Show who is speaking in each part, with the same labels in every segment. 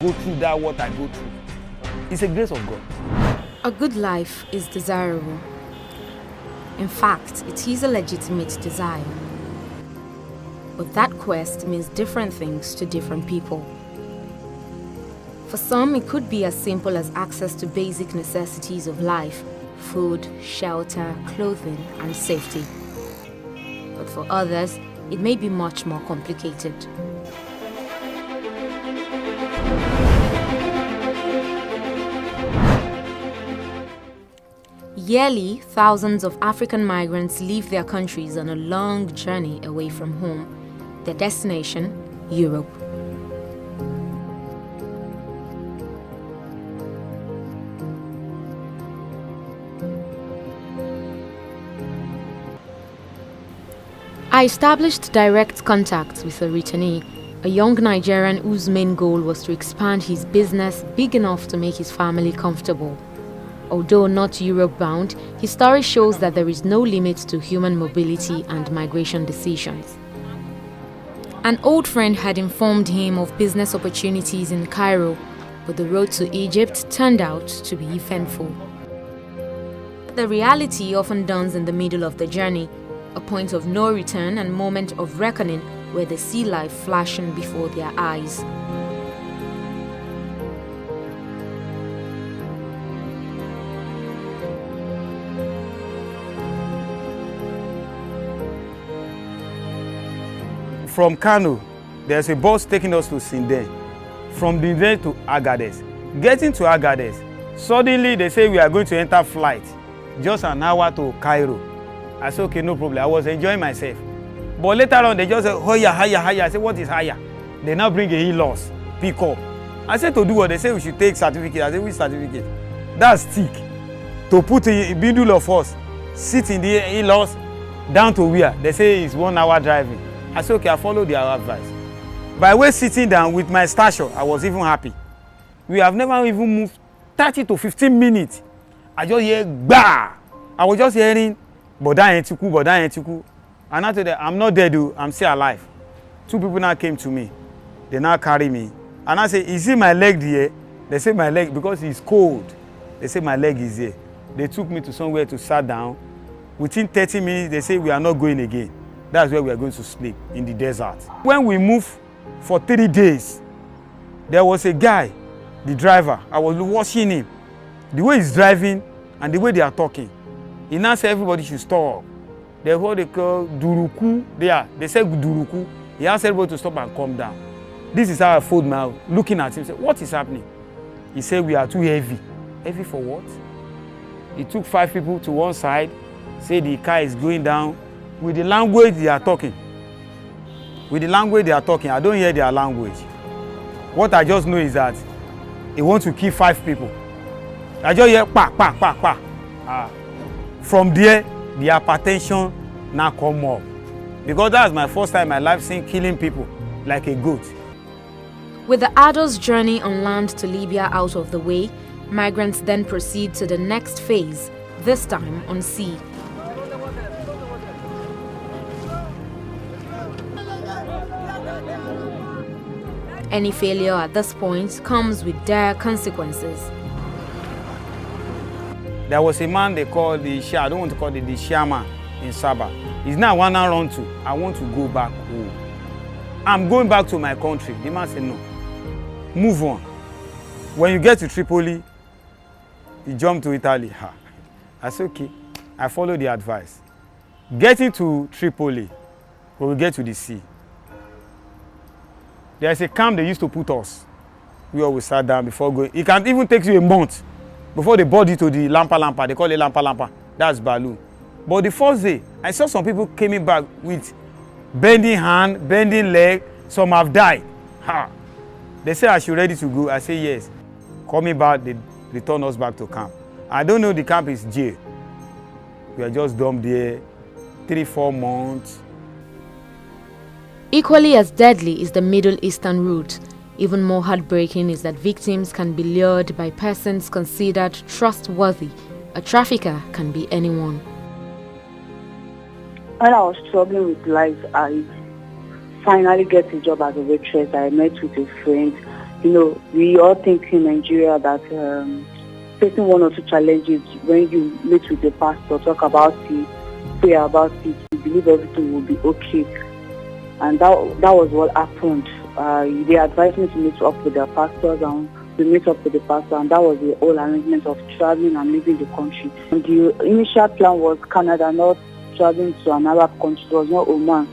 Speaker 1: go through that what I go through. It's a grace of God.
Speaker 2: A good life is desirable. In fact, it is a legitimate desire. But that quest means different things to different people. For some, it could be as simple as access to basic necessities of life: food, shelter, clothing, and safety. But for others, it may be much more complicated. Yearly, thousands of African migrants leave their countries on a long journey away from home. Their destination, Europe. I established direct contact with a returnee, a young Nigerian whose main goal was to expand his business big enough to make his family comfortable. Although not Europe-bound, his story shows that there is no limit to human mobility and migration decisions. An old friend had informed him of business opportunities in Cairo, but the road to Egypt turned out to be eventful. The reality often dawns in the middle of the journey, a point of no return and moment of reckoning where they see life flashing before their eyes.
Speaker 1: From Kano, there's a bus taking us to Sinden. From Sinden to Agadez. Getting to Agadez, suddenly they say we are going to enter flight. Just an hour to Cairo. I said, okay, no problem. I was enjoying myself. But later on, they just said, higher, higher, higher. I said, what is higher? They now bring a e-loss, pick up. I said, to do what? They say we should take certificate. I said, which certificate? That's stick. To put a bundle of us, sit in the e-loss, down to where? They say it's 1 hour driving. I said, okay, I follow their advice. By way sitting down with my stature, I was even happy. We have never even moved 30 to 15 minutes. I just hear, bah! I was just hearing, Boda Entiku. And I told them, I'm not dead, dude. I'm still alive. 2 people now came to me. They now carry me. And I say, is it my leg there? They say my leg, because it's cold. They say my leg is here. They took me to somewhere to sit down. Within 30 minutes, they say we are not going again. That's where we are going to sleep, in the desert. When we moved for 3 days, there was a guy, the driver. I was watching him. The way he's driving and the way they are talking. He now said everybody should stop. They what they call Duruku. They said Duruku. He asked everybody to stop and calm down. This is how I fold my mouth, looking at him. Said, what is happening? He said we are too heavy. Heavy for what? He took 5 people to one side, said the car is going down. With the language they are talking. I don't hear their language. What I just know is that he wants to kill 5 people. I just hear pa, pa, pa, pa. From there, the hypertension now come up. Because that's my first time in my life seeing killing people like a goat.
Speaker 2: With the arduous journey on land to Libya out of the way, migrants then proceed to the next phase, this time on sea. Any failure at this point comes with dire consequences.
Speaker 1: There was a man they call I don't want to call it the Shama in Saba. He's now one I run to. I want to go back home. I'm going back to my country. The man said, no. Move on. When you get to Tripoli, you jump to Italy. I said, okay. I follow the advice. Getting to Tripoli, we will get to the sea. There's a camp they used to put us. We always sat down before going. It can even take you a month before they brought you to the Lampa. They call it Lampa. That's Balu. But the first day, I saw some people coming back with bending hand, bending leg. Some have died. They say I should ready to go. I say yes. Coming back, they return us back to camp. I don't know the camp is jail. We are just dumped there 3-4 months.
Speaker 2: Equally as deadly is the Middle Eastern route. Even more heartbreaking is that victims can be lured by persons considered trustworthy. A trafficker can be anyone.
Speaker 3: When I was struggling with life, I finally get a job as a waitress. I met with a friend. We all think in Nigeria that facing one or two challenges, when you meet with the pastor, talk about it, pray about it, you believe everything will be okay. And that was what happened. They advised me to meet up with their pastors, and we meet up with the pastor, and that was the whole arrangement of traveling and leaving the country. And the initial plan was Canada, not traveling to an Arab country. It was not Oman.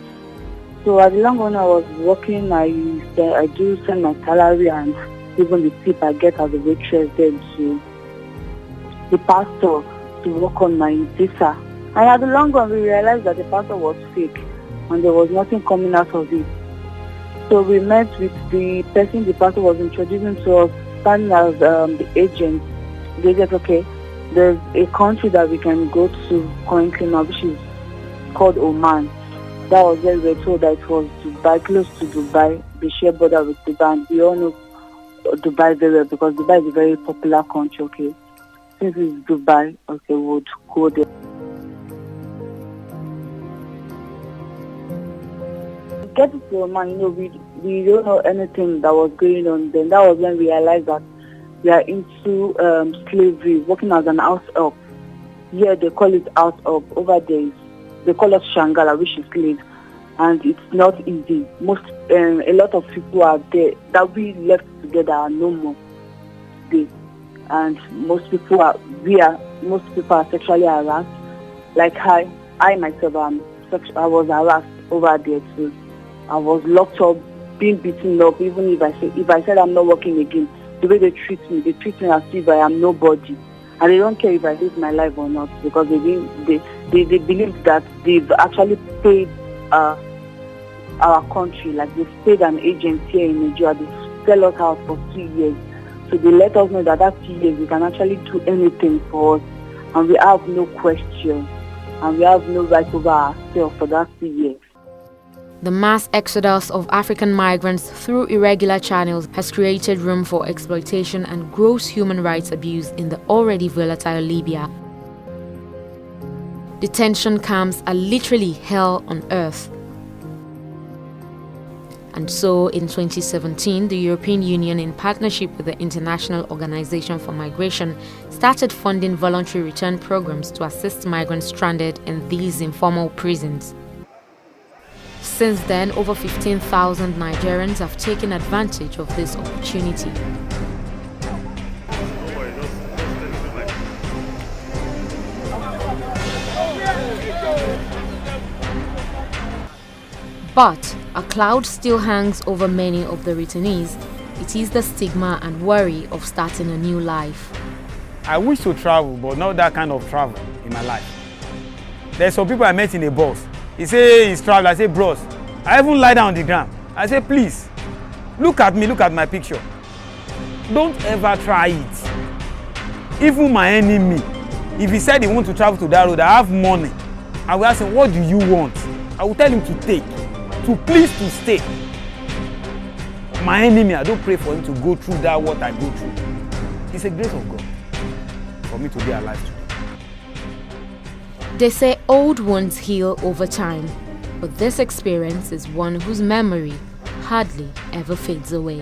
Speaker 3: So at the long run, I was working. I do send my salary and even the tip I get as a waitress then to the pastor to work on my visa. And at the long run, we realized that the pastor was fake and there was nothing coming out of it. So we met with the person the pastor was introducing to us, standing as the agent. They said, okay, there's a country that we can go to currently now, which is called Oman. That was where we were told that it was Dubai, close to Dubai. They share border with Dubai. And we all know Dubai very well because Dubai is a very popular country, okay. Since it's Dubai, okay, we would go there. Getting to Oman, we don't know anything that was going on. Then that was when we realized that we are into slavery, working as an house help. Here they call it house help. Over there, they call us Shangala, which is slave, and it's not easy. A lot of people are there that we left together are no more there, and most people are sexually harassed. Like I myself, I was harassed over there too. I was locked up, being beaten up. Even if I said I'm not working again, the way they treat me as if I am nobody. And they don't care if I live my life or not because they believe that they've actually paid our country, like they've paid an agent here in Nigeria. They sell us out for 2 years. So they let us know that 2 years we can actually do anything for us, and we have no question, and we have no right over ourselves for that 2 years.
Speaker 2: The mass exodus of African migrants through irregular channels has created room for exploitation and gross human rights abuse in the already volatile Libya. Detention camps are literally hell on earth. And so, in 2017, the European Union, in partnership with the International Organization for Migration, started funding voluntary return programs to assist migrants stranded in these informal prisons. Since then, over 15,000 Nigerians have taken advantage of this opportunity. But a cloud still hangs over many of the returnees. It is the stigma and worry of starting a new life.
Speaker 1: I wish to travel, but not that kind of travel in my life. There's some people I met in a bus. He say he's traveling. I say, bros, I even lie down on the ground. I say, please, look at me, look at my picture. Don't ever try it. Even my enemy, if he said he wants to travel to that road, I have money. I will ask him, what do you want? I will tell him to take, to please to stay. My enemy, I don't pray for him to go through that what I go through. It's a grace of God for me to be alive today.
Speaker 2: They say old wounds heal over time, but this experience is one whose memory hardly ever fades away.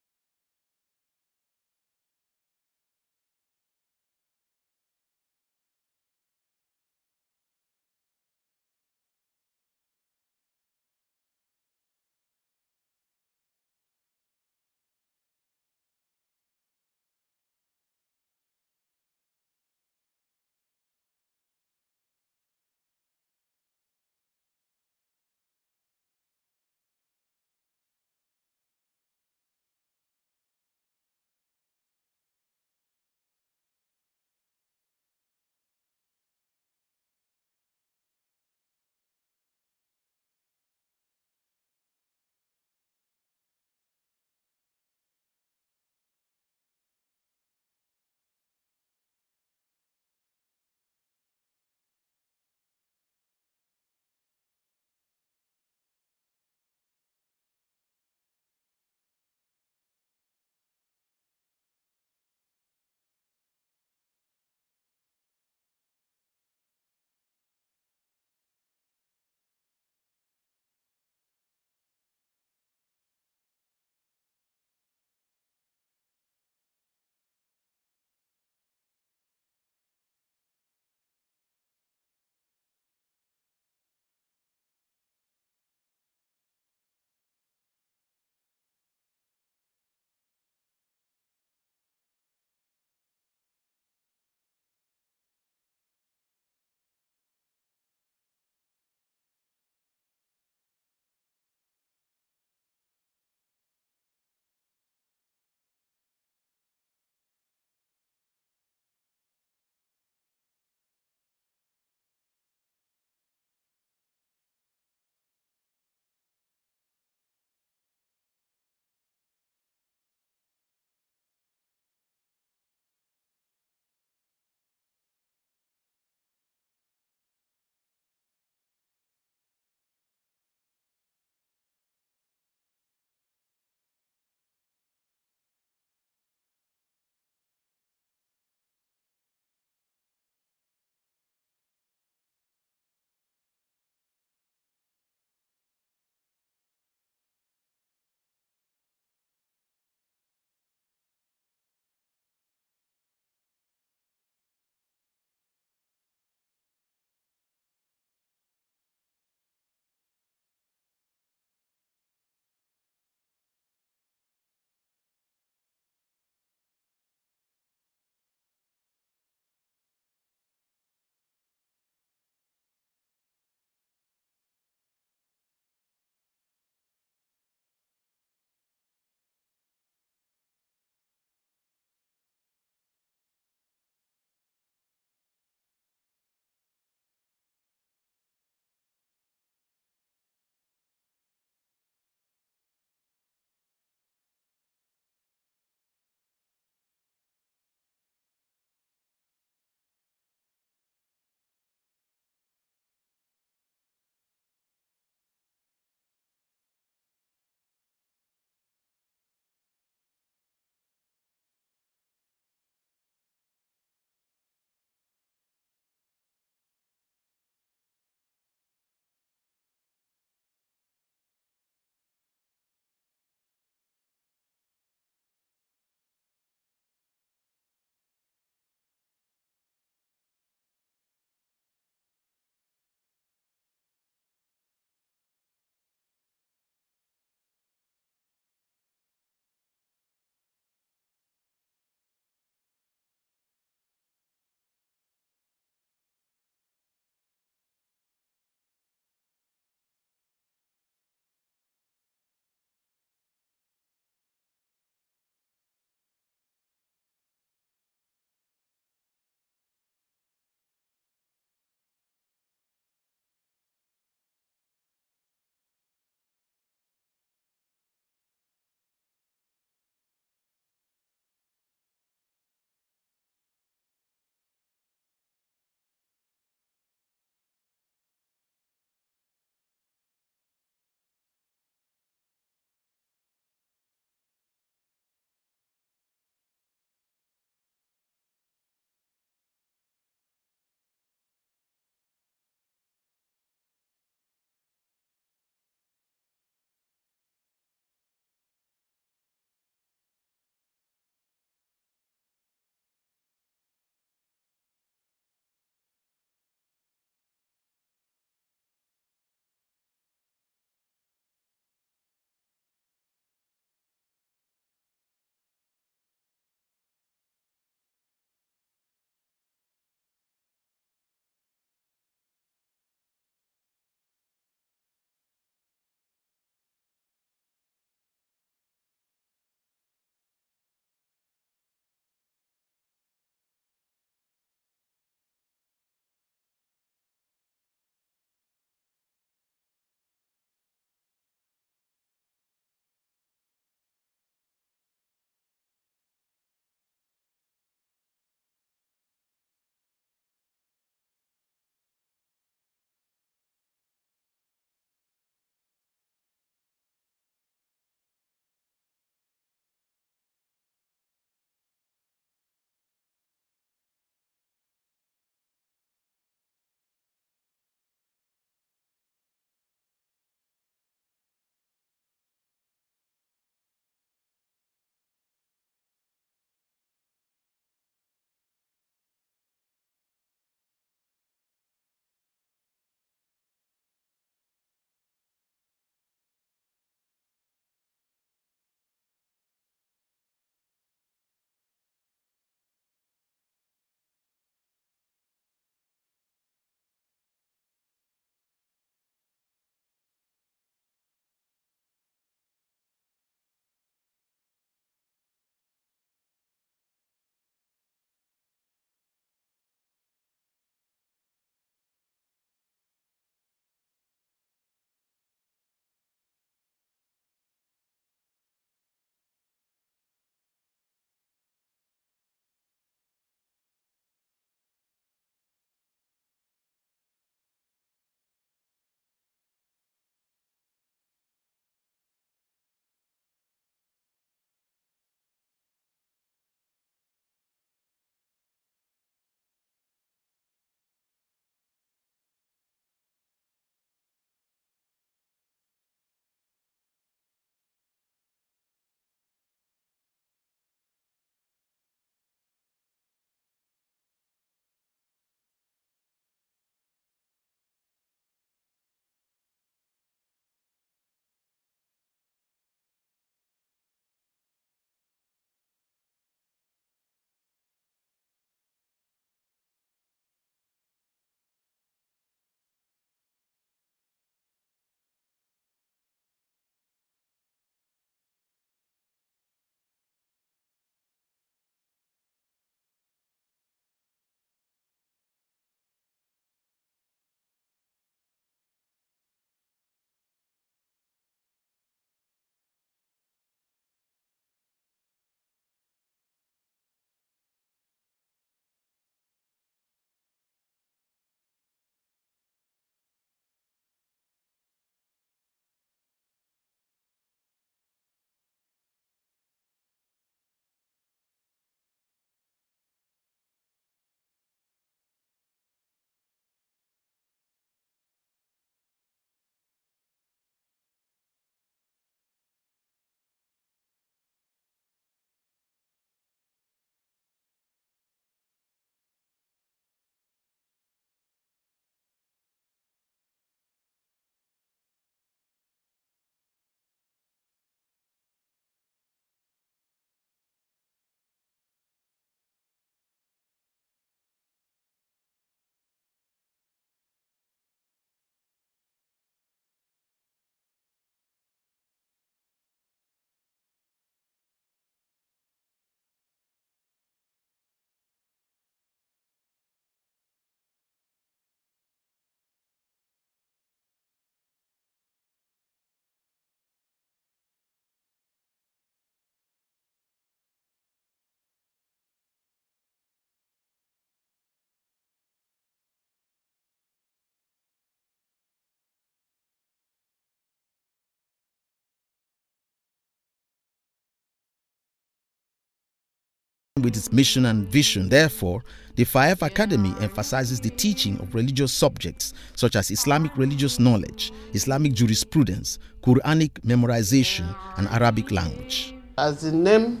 Speaker 4: With its mission and vision, therefore, the Fayev Academy emphasizes the teaching of religious subjects such as Islamic religious knowledge, Islamic jurisprudence, Quranic memorization, and Arabic language.
Speaker 5: As the name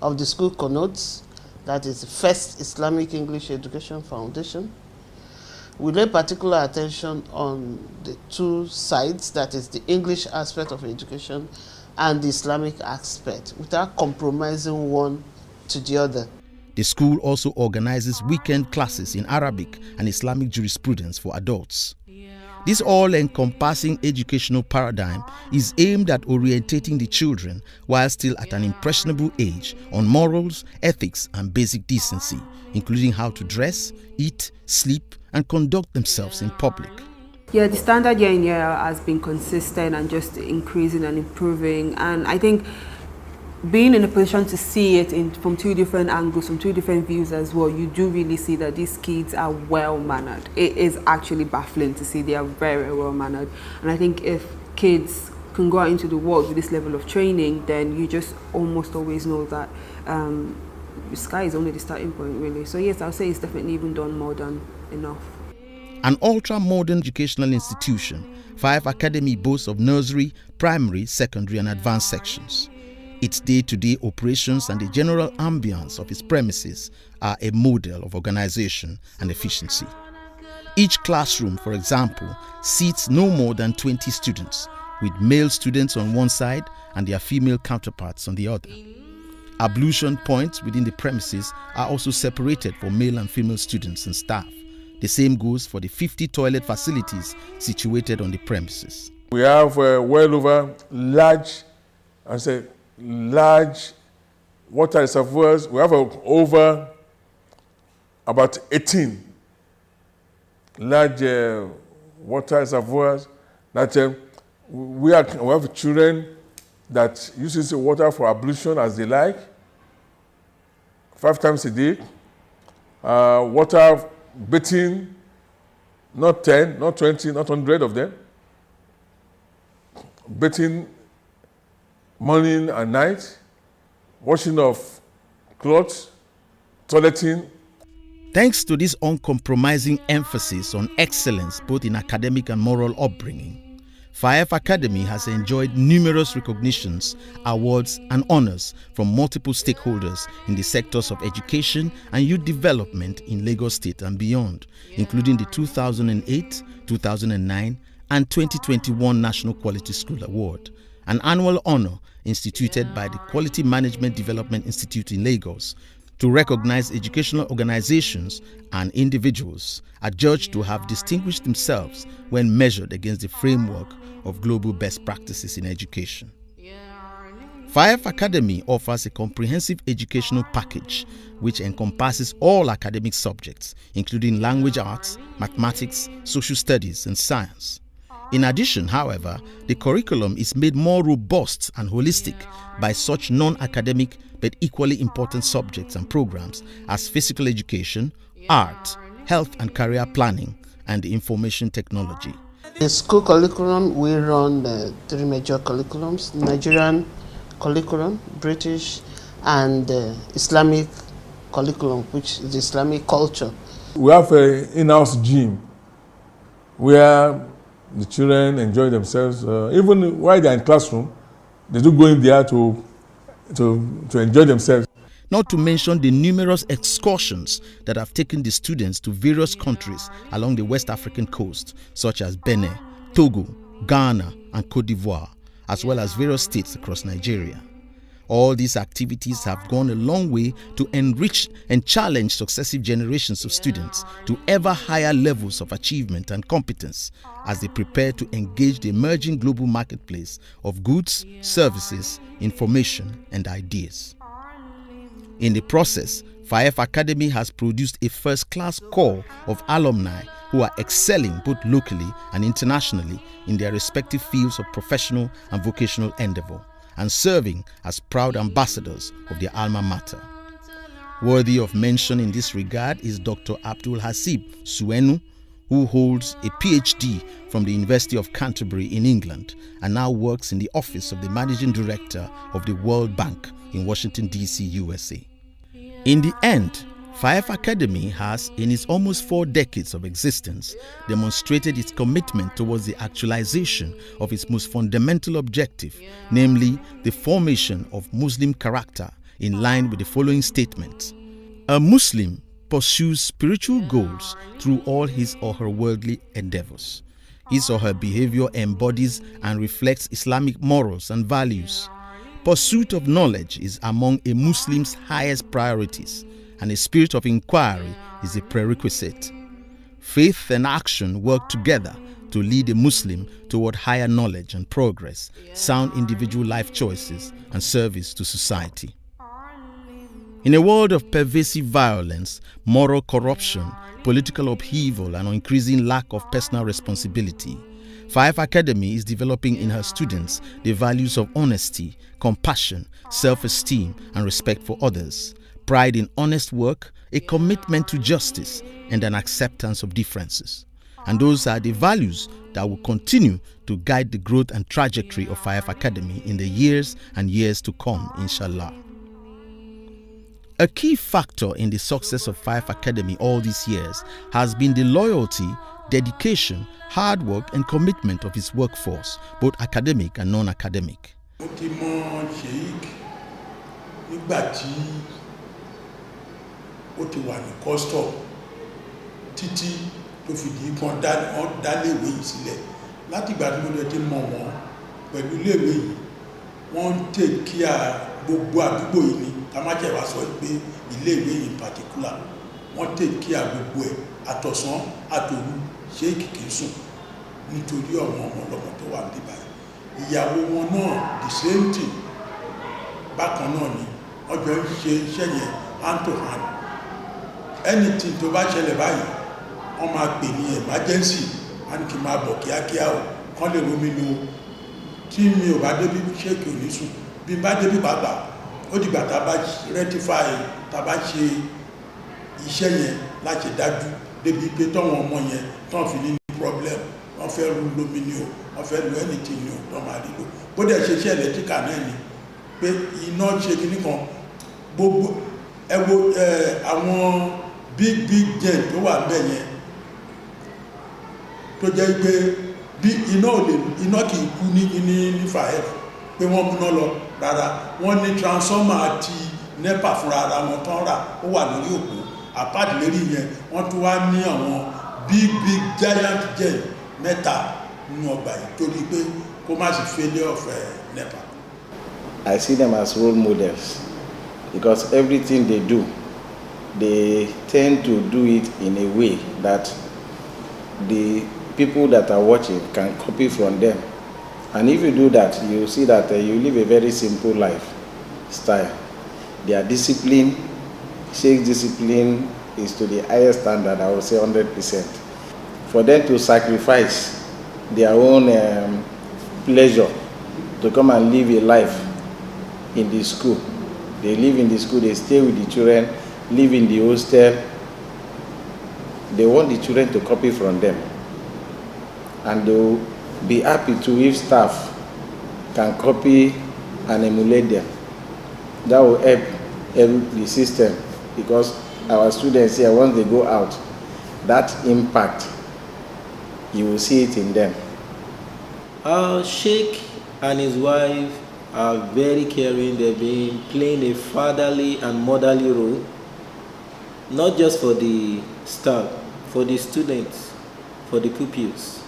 Speaker 5: of the school connotes, that is the First Islamic English Education Foundation, we lay particular attention on the two sides, that is the English aspect of education and the Islamic aspect, without compromising one to the other.
Speaker 4: The school also organizes weekend classes in Arabic and Islamic jurisprudence for adults. This all-encompassing educational paradigm is aimed at orientating the children while still at an impressionable age on morals, ethics, and basic decency, including how to dress, eat, sleep, and conduct themselves in public.
Speaker 6: Yeah, the standard year in year out has been consistent and just increasing and improving, and I think being in a position to see it from two different angles, from two different views as well, you do really see that these kids are well-mannered. It is actually baffling to see they are very well-mannered. And I think if kids can go out into the world with this level of training, then you just almost always know that the sky is only the starting point, really. So yes, I'll say it's definitely even done more than enough.
Speaker 4: An ultra-modern educational institution, Fayev Academy boasts of nursery, primary, secondary, and advanced sections. Its day-to-day operations and the general ambience of its premises are a model of organization and efficiency. Each classroom, for example, seats no more than 20 students, with male students on one side and their female counterparts on the other. Ablution points within the premises are also separated for male and female students and staff. The same goes for the 50 toilet facilities situated on the premises.
Speaker 7: We have well over large water reservoirs. We have over about 18 large water reservoirs that we have children that uses the water for ablution as they like, 5 times a day. Water bathing, not 10, not 20, not 100 of them. Bathing morning and night, washing of clothes, toileting.
Speaker 4: Thanks to this uncompromising emphasis on excellence both in academic and moral upbringing, Fayev Academy has enjoyed numerous recognitions, awards, and honors from multiple stakeholders in the sectors of education and youth development in Lagos State and beyond, including the 2008, 2009, and 2021 National Quality School Award, an annual honor instituted by the Quality Management Development Institute in Lagos to recognize educational organizations and individuals adjudged to have distinguished themselves when measured against the framework of global best practices in education. Fayev Academy offers a comprehensive educational package which encompasses all academic subjects, including language arts, mathematics, social studies, and science. In addition, however, the curriculum is made more robust and holistic by such non-academic but equally important subjects and programs as physical education, art, health and career planning, and information technology.
Speaker 5: In school curriculum, we run 3 major curriculums: Nigerian curriculum, British, and Islamic curriculum, which is Islamic culture.
Speaker 7: We have an in-house gym where the children enjoy themselves. Even while they're in classroom, they do go in there to enjoy themselves.
Speaker 4: Not to mention the numerous excursions that have taken the students to various countries along the West African coast, such as Benin, Togo, Ghana, and Cote d'Ivoire, as well as various states across Nigeria. All these activities have gone a long way to enrich and challenge successive generations of students to ever higher levels of achievement and competence as they prepare to engage the emerging global marketplace of goods, services, information, and ideas. In the process, Fayev Academy has produced a first-class core of alumni who are excelling both locally and internationally in their respective fields of professional and vocational endeavor, and serving as proud ambassadors of their alma mater. Worthy of mention in this regard is Dr. Abdul Hasib Suenu, who holds a PhD from the University of Canterbury in England and now works in the office of the Managing Director of the World Bank in Washington, D.C., USA. In the end, Faef Academy has, in its almost 4 decades of existence, demonstrated its commitment towards the actualization of its most fundamental objective, namely the formation of Muslim character in line with the following statement. A Muslim pursues spiritual goals through all his or her worldly endeavors. His or her behavior embodies and reflects Islamic morals and values. Pursuit of knowledge is among a Muslim's highest priorities, and a spirit of inquiry is a prerequisite. Faith and action work together to lead a Muslim toward higher knowledge and progress, sound individual life choices, and service to society. In a world of pervasive violence, moral corruption, political upheaval, and increasing lack of personal responsibility, Faef Academy is developing in her students the values of honesty, compassion, self-esteem, and respect for others, pride in honest work, a commitment to justice, and an acceptance of differences. And those are the values that will continue to guide the growth and trajectory of Faef Academy in the years and years to come, inshallah. A key factor in the success of Faef Academy all these years has been the loyalty, dedication, hard work, and commitment of its workforce, both academic and non-academic.
Speaker 8: Ó ti wà ní custom títí tó fi di kan dáléèwé yìí sílẹ̀ láti ìgbà tí mo lè ti mọ̀ wọ́n pẹ̀lú iléèwé yìí wọ́n ń take care gbogbo àdúgbò yìí ni ká má jẹ́ wá sọ pé iléèwé yìí in particular wọ́n take care gbogbo ẹ̀ àtọ̀sán àtòru ṣé kìkì sùn nítorí ọmọ ọlọ́mọ tó wà níbà yìí ìyàwó wọn náà the same thing bákan náà ni ọjọ́ ń ṣe iṣẹ́ yẹn hand to hand. Anything tó bá ṣẹlẹ̀ báyìí wọ́n máa pè ní emergency a ní kí n máa bọ̀ kíákíá o kán lè romi lo tí mi ò bá débi ṣéèkì ò ní sùn bí n bá débi bàbà ó dìgbà tá a bá rectify tá a bá ṣe iṣẹ́ yẹn láti dájú débi pé tọ́wọ́n ọmọ yẹn tán fi ní problem wọ́n fẹ́ lómi ni o wọ́n fẹ́ lo anything ni o tán máa rí lò bó dẹ̀ ṣe iṣẹ́ electrical náà ni pé iná ṣe kíní kan gbogbo ẹ wo àwọn big gen tó wà ńbẹ̀ yẹn tó jẹ́ pé bí iná kì í kú ní Faef pé wọ́n múná lọ rárá wọ́n ní transformer àti nepa fúnra ara wọn tán rà ó wà lórí òpó àpáàdì lérí yẹn wọ́n tún wá ní àwọn big giant gen mẹ́ta nínú ọgbà yìí torí pé kó má sì failure of nepa.
Speaker 9: I see them as role models because everything they do, they tend to do it in a way that the people that are watching can copy from them. And if you do that, you see that you live a very simple lifestyle. Their discipline, Sheikh's discipline is to the highest standard, I would say 100%. For them to sacrifice their own pleasure to come and live a life in the school. They live in the school, they stay with the children, live in the hostel. They want the children to copy from them. And they will be happy to if staff can copy and emulate them. That will help the system because our students here, once they go out, that impact, you will see it in them.
Speaker 10: Sheikh and his wife are very caring. They've been playing a fatherly and motherly role, not just for the staff, for the students, for the pupils.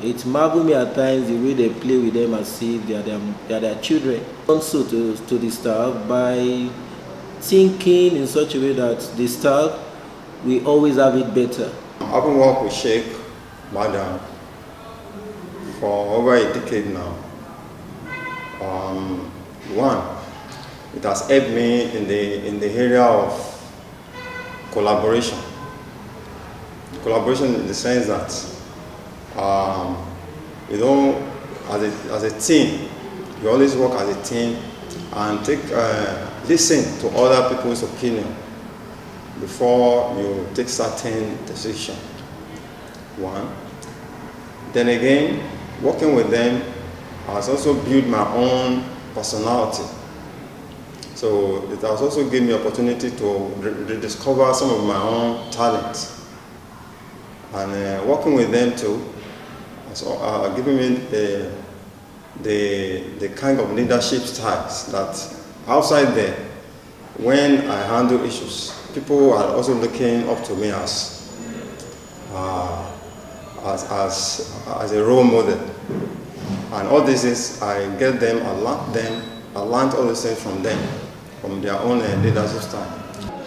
Speaker 10: It marvels me at times the way they play with them as if they are their children. Also to the staff by thinking in such a way that the staff will always have it better.
Speaker 11: I've been working with Sheikh Madam for over a decade now. One, it has helped me in the area of collaboration. Collaboration in the sense that as a team, you always work as a team and listen to other people's opinion before you take certain decision. One. Then again, working with them has also built my own personality. So it has also given me opportunity to rediscover some of my own talents. And working with them too, so giving me the kind of leadership styles that outside there, when I handle issues, people are also looking up to me as a role model. And all this is, I get them, I learned all these things from them, from their own leadership style.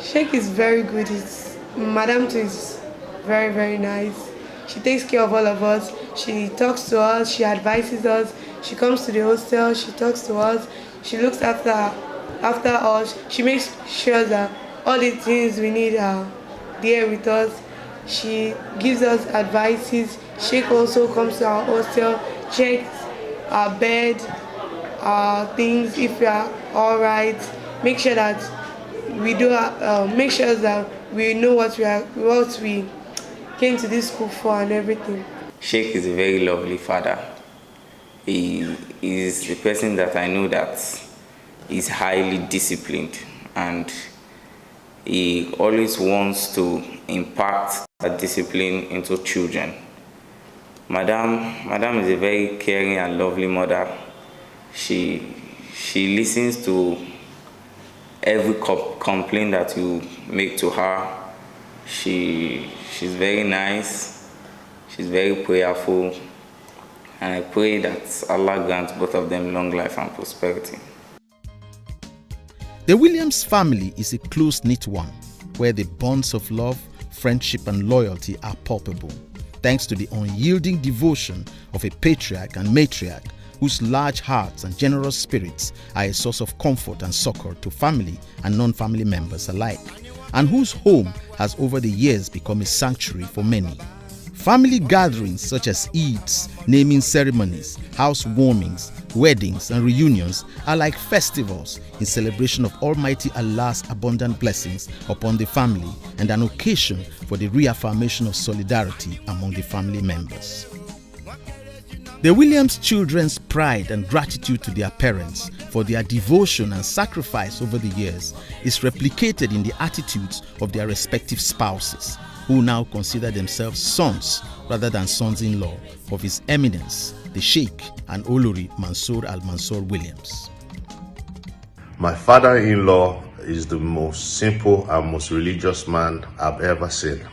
Speaker 12: Sheikh is very good. Madam too is very, very nice. She takes care of all of us. She talks to us, she advises us. She comes to the hostel, she talks to us. She looks after us. She makes sure that all the things we need are there with us. She gives us advices. Sheikh also comes to our hostel, checks our bed, our things, if we are all right. Make sure that we do. Make sure that we know what we came to this school for and everything.
Speaker 13: Sheikh is a very lovely father. He is the person that I know that is highly disciplined, and he always wants to impact that discipline into children. Madam is a very caring and lovely mother. She listens to every complaint that you make to her. She's very nice. She's very prayerful. And I pray that Allah grants both of them long life and prosperity.
Speaker 4: The Williams family is a close-knit one, where the bonds of love, friendship and loyalty are palpable, thanks to the unyielding devotion of a patriarch and matriarch whose large hearts and generous spirits are a source of comfort and succor to family and non-family members alike, and whose home has over the years become a sanctuary for many. Family gatherings such as Eids, naming ceremonies, housewarmings, weddings and reunions are like festivals in celebration of Almighty Allah's abundant blessings upon the family and an occasion for the reaffirmation of solidarity among the family members. The Williams children's pride and gratitude to their parents for their devotion and sacrifice over the years is replicated in the attitudes of their respective spouses, who now consider themselves sons rather than sons-in-law of His Eminence, the Sheikh and Olori Mansour Al-Mansur Williams.
Speaker 14: My father-in-law is the most simple and most religious man I've ever seen.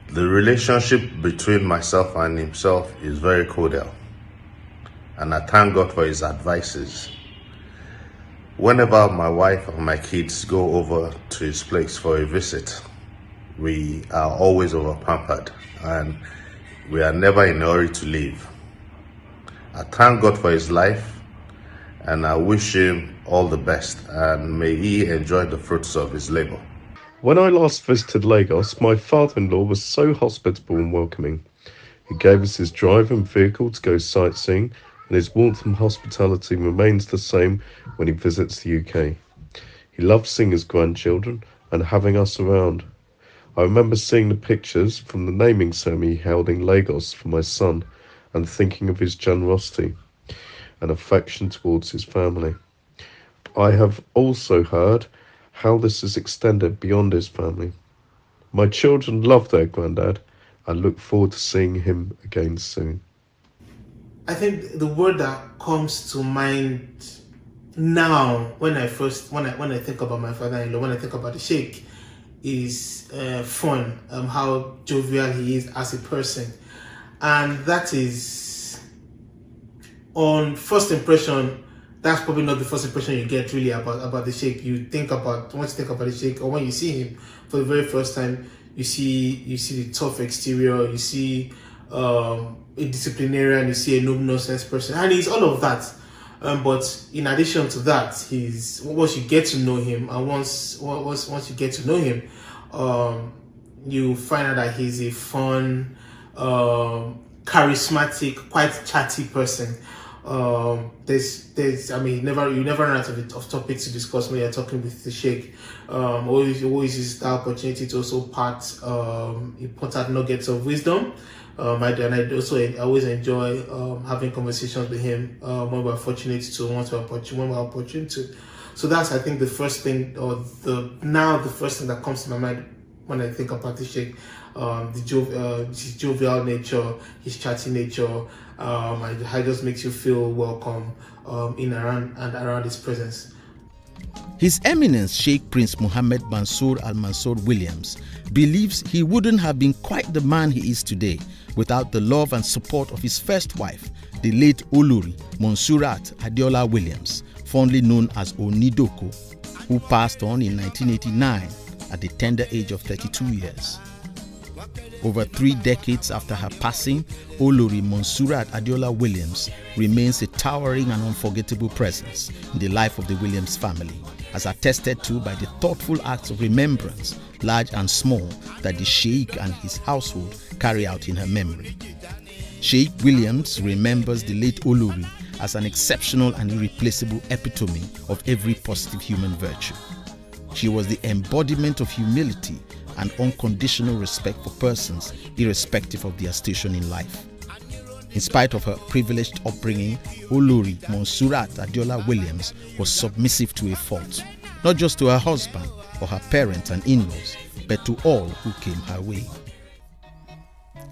Speaker 14: The relationship between myself and himself is very cordial, and I thank God for his advices. Whenever my wife and my kids go over to his place for a visit, we are always over-pampered and we are never in a hurry to leave. I thank God for his life and I wish him all the best, and may he enjoy the fruits of his labor.
Speaker 15: When I last visited Lagos, my father-in-law was so hospitable and welcoming. He gave us his driving vehicle to go sightseeing, and his warmth and hospitality remains the same when he visits the UK. He loves seeing his grandchildren and having us around. I remember seeing the pictures from the naming ceremony held in Lagos for my son and thinking of his generosity and affection towards his family. I have also heard how this is extended beyond his family. My children love their granddad and look forward to seeing him again soon.
Speaker 16: I think the word that comes to mind now when I think about my father-in-law, when I think about the Sheikh, is fun, how jovial he is as a person. And that is, on first impression, that's probably not the first impression you get really about the Sheikh. Once you think about the Sheikh, or when you see him for the very first time, you see the tough exterior, you see a disciplinarian, you see a no-nonsense person, and he's all of that. But in addition to that, once you get to know him, and once you get to know him, you find out that he's a fun, charismatic, quite chatty person. You never run out of topics to discuss when you're talking with the Sheikh. Always use the opportunity to also impart nuggets of wisdom I always enjoy having conversations with him when we're fortunate to, when we're opportune to. So that's, I think, the first thing, or the first thing that comes to my mind when I think about the Sheikh. His jovial nature, his chatty nature, how it just makes you feel welcome in and around his presence.
Speaker 4: His Eminence Sheikh Prince Mohammed Mansour Al Mansour Williams believes he wouldn't have been quite the man he is today without the love and support of his first wife, the late Olori Monsurat Adeola Williams, fondly known as Onidoko, who passed on in 1989 at the tender age of 32 years. Over 3 decades after her passing, Olori Monsurat Adeola Williams remains a towering and unforgettable presence in the life of the Williams family, as attested to by the thoughtful acts of remembrance, large and small, that the Sheikh and his household carry out in her memory. Sheikh Williams remembers the late Olori as an exceptional and irreplaceable epitome of every positive human virtue. She was the embodiment of humility and unconditional respect for persons, irrespective of their station in life. In spite of her privileged upbringing, Olori Monsurat Adeola Williams was submissive to a fault, not just to her husband or her parents and in-laws, but to all who came her way.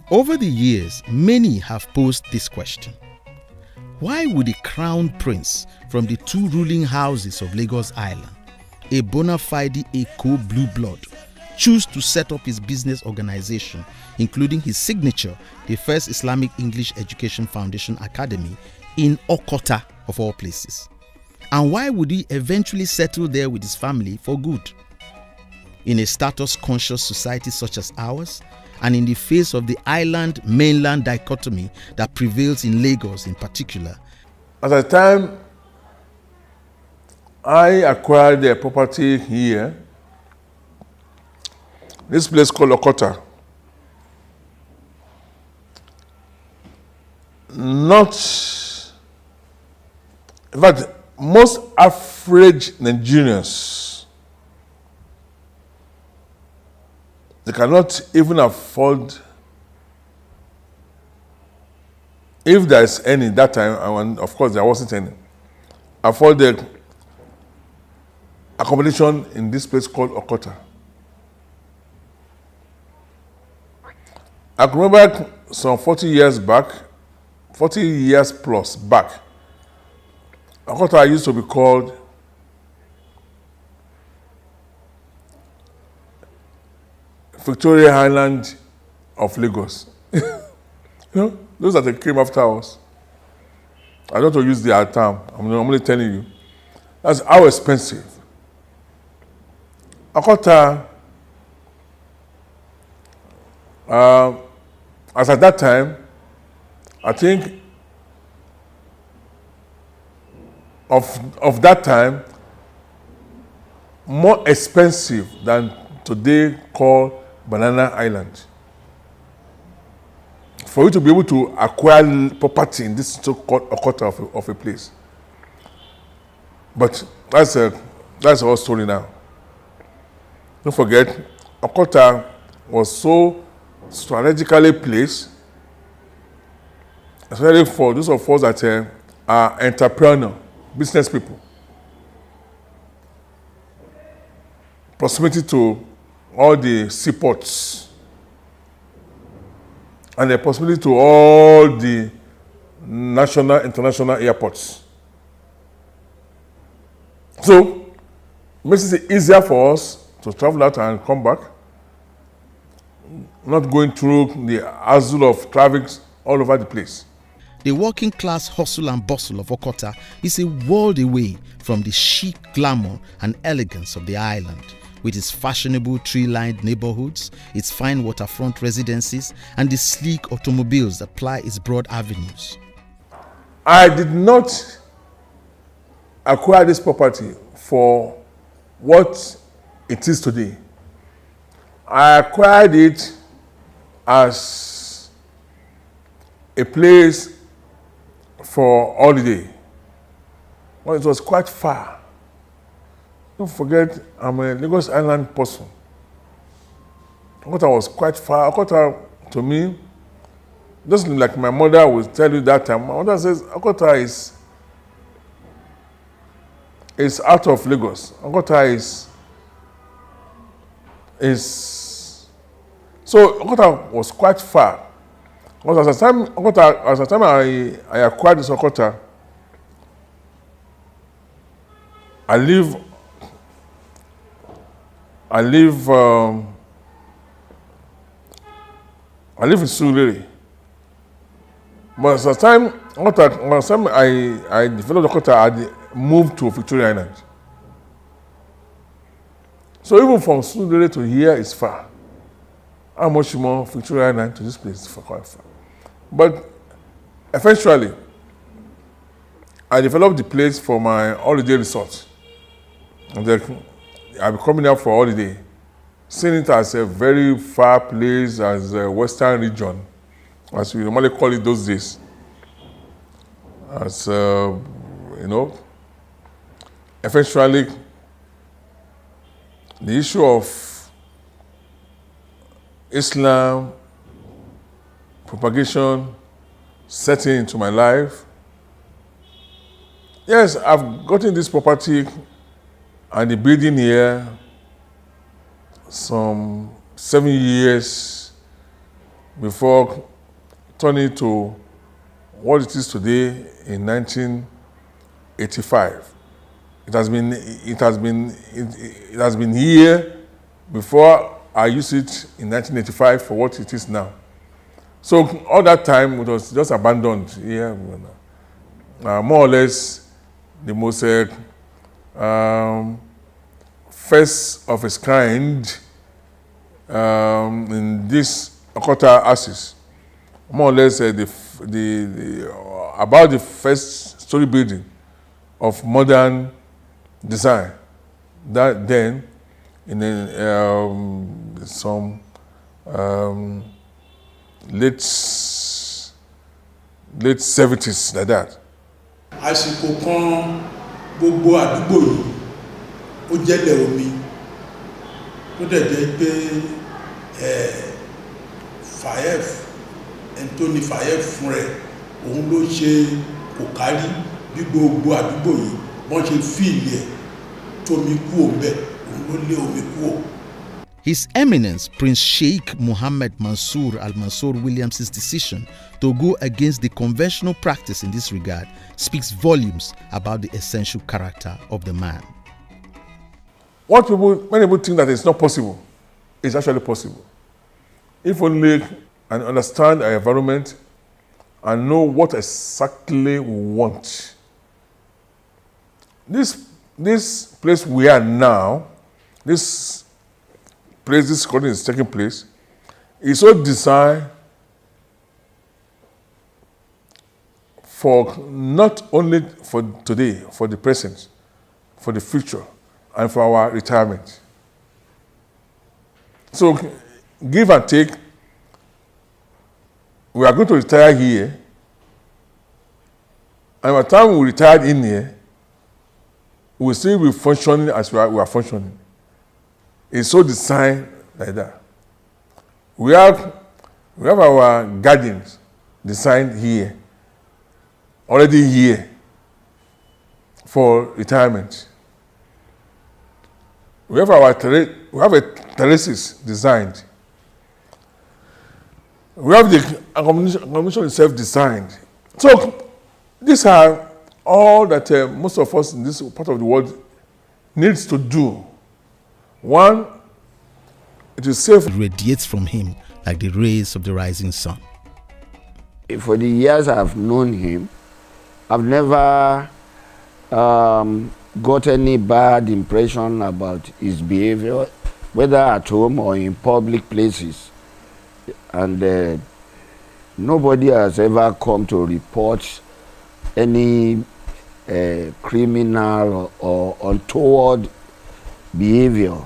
Speaker 4: Over the years, many have posed this question: why would a crown prince from the 2 ruling houses of Lagos Island, a bona fide Eko blue blood, choose to set up his business organization, including his signature, the First Islamic English Education Foundation Academy, in Okota of all places? And why would he eventually settle there with his family for good? In a status-conscious society such as ours, and in the face of the island-mainland dichotomy that prevails in Lagos in particular.
Speaker 7: At the time I acquired the property here, this place called Okota, in fact, most average Nigerians, they cannot even afford, if there is any that time, and of course there wasn't any, afford the accommodation in this place called Okota. I can remember some 40 years plus back, Okota used to be called Victoria Island of Lagos. Those are the came after us. I don't want to use their term. I'm only telling you. That's how expensive. Okota, as at that time, I think of that time, more expensive than today called Banana Island. For you to be able to acquire property in this so-called Okota of a place. But that's a whole story now. Don't forget, Okota was so strategically placed, especially for those of us that are entrepreneurs, business people. Proximity to all the seaports and the possibility to all the national, international airports. So, it makes it easier for us to travel out and come back, not going through the hassle of traffic all over the place.
Speaker 4: The working class hustle and bustle of Okota is a world away from the chic glamour and elegance of the island, with its fashionable tree-lined neighborhoods, its fine waterfront residences, and the sleek automobiles that ply its broad avenues.
Speaker 7: I did not acquire this property for what it is today. I acquired it as a place for holiday. Well, it was quite far. Don't forget, I'm a Lagos Island person. Okota was quite far. Okota, to me, just like my mother would tell you that time, my mother says, Okota is out of Lagos. Okota is so Okota was quite far. Because at the time I acquired this Okota, I live in Surulere. But at the time I developed Okota, I moved to Victoria Island. So even from Surulere to here is far. How much more Victoria Island to this place is quite far. But eventually, I developed the place for my holiday resort. And I'll be coming out for holiday, seeing it as a very far place, as a Western region, as we normally call it those days. As eventually, the issue of Islam propagation setting into my life. Yes, I've gotten this property and the building here some 7 years before turning to what it is today in 1985. It has been here before I used it in 1985 for what it is now. So all that time it was just abandoned here. More or less the most first of its kind in this Okota axis. More or less about the first story building of modern design. That then in some late 70s like that.
Speaker 8: Àsìkò kan gbogbo àdúgbò yìí ó jẹ́lẹ̀ omi tó dẹ̀ jẹ́ pé Fayef Anthony Fayef fún rẹ̀ òun ló ṣe kò kárí bí gbogbo àdúgbò yìí wọ́n ṣe fíìlì ẹ̀ tómi kú òǹbẹ̀ òun ló lé omi kú ò.
Speaker 4: His Eminence Prince Sheikh Mohammed Mansour Al-Mansour Williams' decision to go against the conventional practice in this regard speaks volumes about the essential character of the man.
Speaker 7: Many people think that it's not possible, it's actually possible. If only and understand our environment and know what exactly we want. This place we are now, this recording is taking place, is so designed for not only for today, for the present, for the future, and for our retirement. So, give and take, we are going to retire here, and by the time we retire in here, we will still be functioning as we are functioning. It's so designed like that. We have our gardens designed here, already here for retirement. We have a terraces designed. We have the accommodation itself designed. So these are all that most of us in this part of the world needs to do. One, it is safe.
Speaker 4: It radiates from him like the rays of the rising sun.
Speaker 17: For the years I've known him, I've never got any bad impression about his behavior, whether at home or in public places. And nobody has ever come to report any criminal or untoward behavior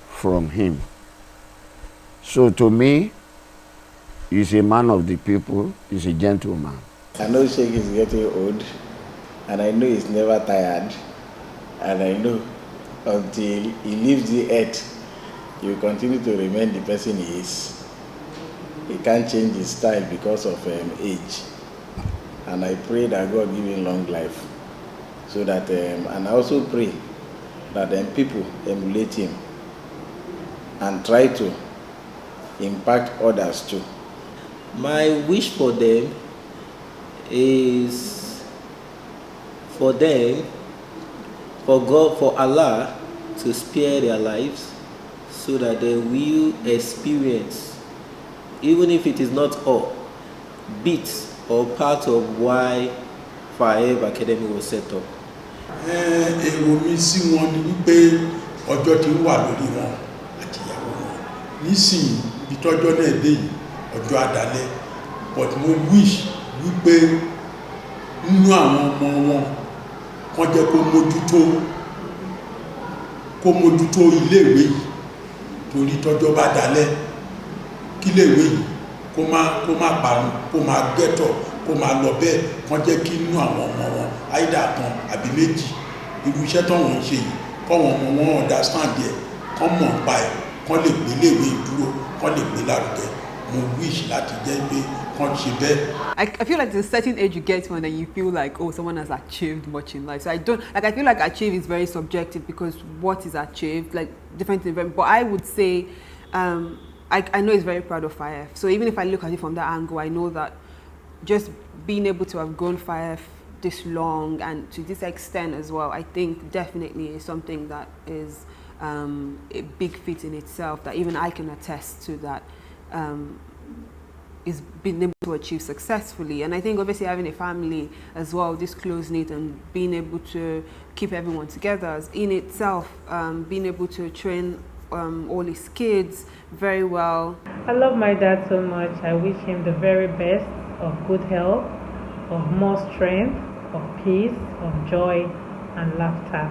Speaker 17: from him. So to me, he's a man of the people, he's a gentleman.
Speaker 9: I know Sheikh is getting old, and I know he's never tired, and I know until he leaves the earth, he will continue to remain the person he is. he can't change his style because of age. And I pray that God give him long life. So that, and I also pray that people emulate him and try to impact others too.
Speaker 10: My wish for them is for God, for Allah to spare their lives so that they will experience, even if it is not all, bits or part of why Fayev Academy was set up.
Speaker 8: Èrò mi sí wọn ni wípé ọjọ́ tí ń wà lórí wọn àti ìyàwó wọn nísìnyí bí tọ́jọ́ náà dé yìí ọjọ́ àdálẹ́, but mo wish wípé nínú àwọn ọmọ wọn kàn jẹ́ kó mójútó iléèwé yìí, torí tọ́jọ́ bá dálẹ́ kí iléèwé yìí kó má parun, kó má gẹ́tọ̀, kó má lọ bẹ́ẹ̀, kàn jẹ́ kí inú àwọn ọmọ wọn àìdá kan àbí méjì irú iṣẹ́ tó wọ́n ń ṣe yìí kọ́wọn ọmọ wọn understand ẹ̀, kán mọ̀ nípa ẹ̀, kán lè gbé iléèwé ìdúró, kán lè gbé lárugẹ. Mo wish láti jẹ́ pé kán ṣe bẹ́ẹ̀.
Speaker 6: I feel like there's a certain age you get when you feel like, oh, someone has achieved much in life. So I feel like achieve is very subjective because what is achieved, like different things. But I would say, I know he's very proud of Fayev. So even if I look at it from that angle, I know that just being able to have grown Fayev this long and to this extent as well, I think definitely is something that is a big feat in itself, that even I can attest to, that is being able to achieve successfully. And I think obviously having a family as well, this close-knit, and being able to keep everyone together in itself, being able to train all his kids very well.
Speaker 18: I love my dad so much. I wish him the very best of good health, of more strength, of peace, of joy and laughter.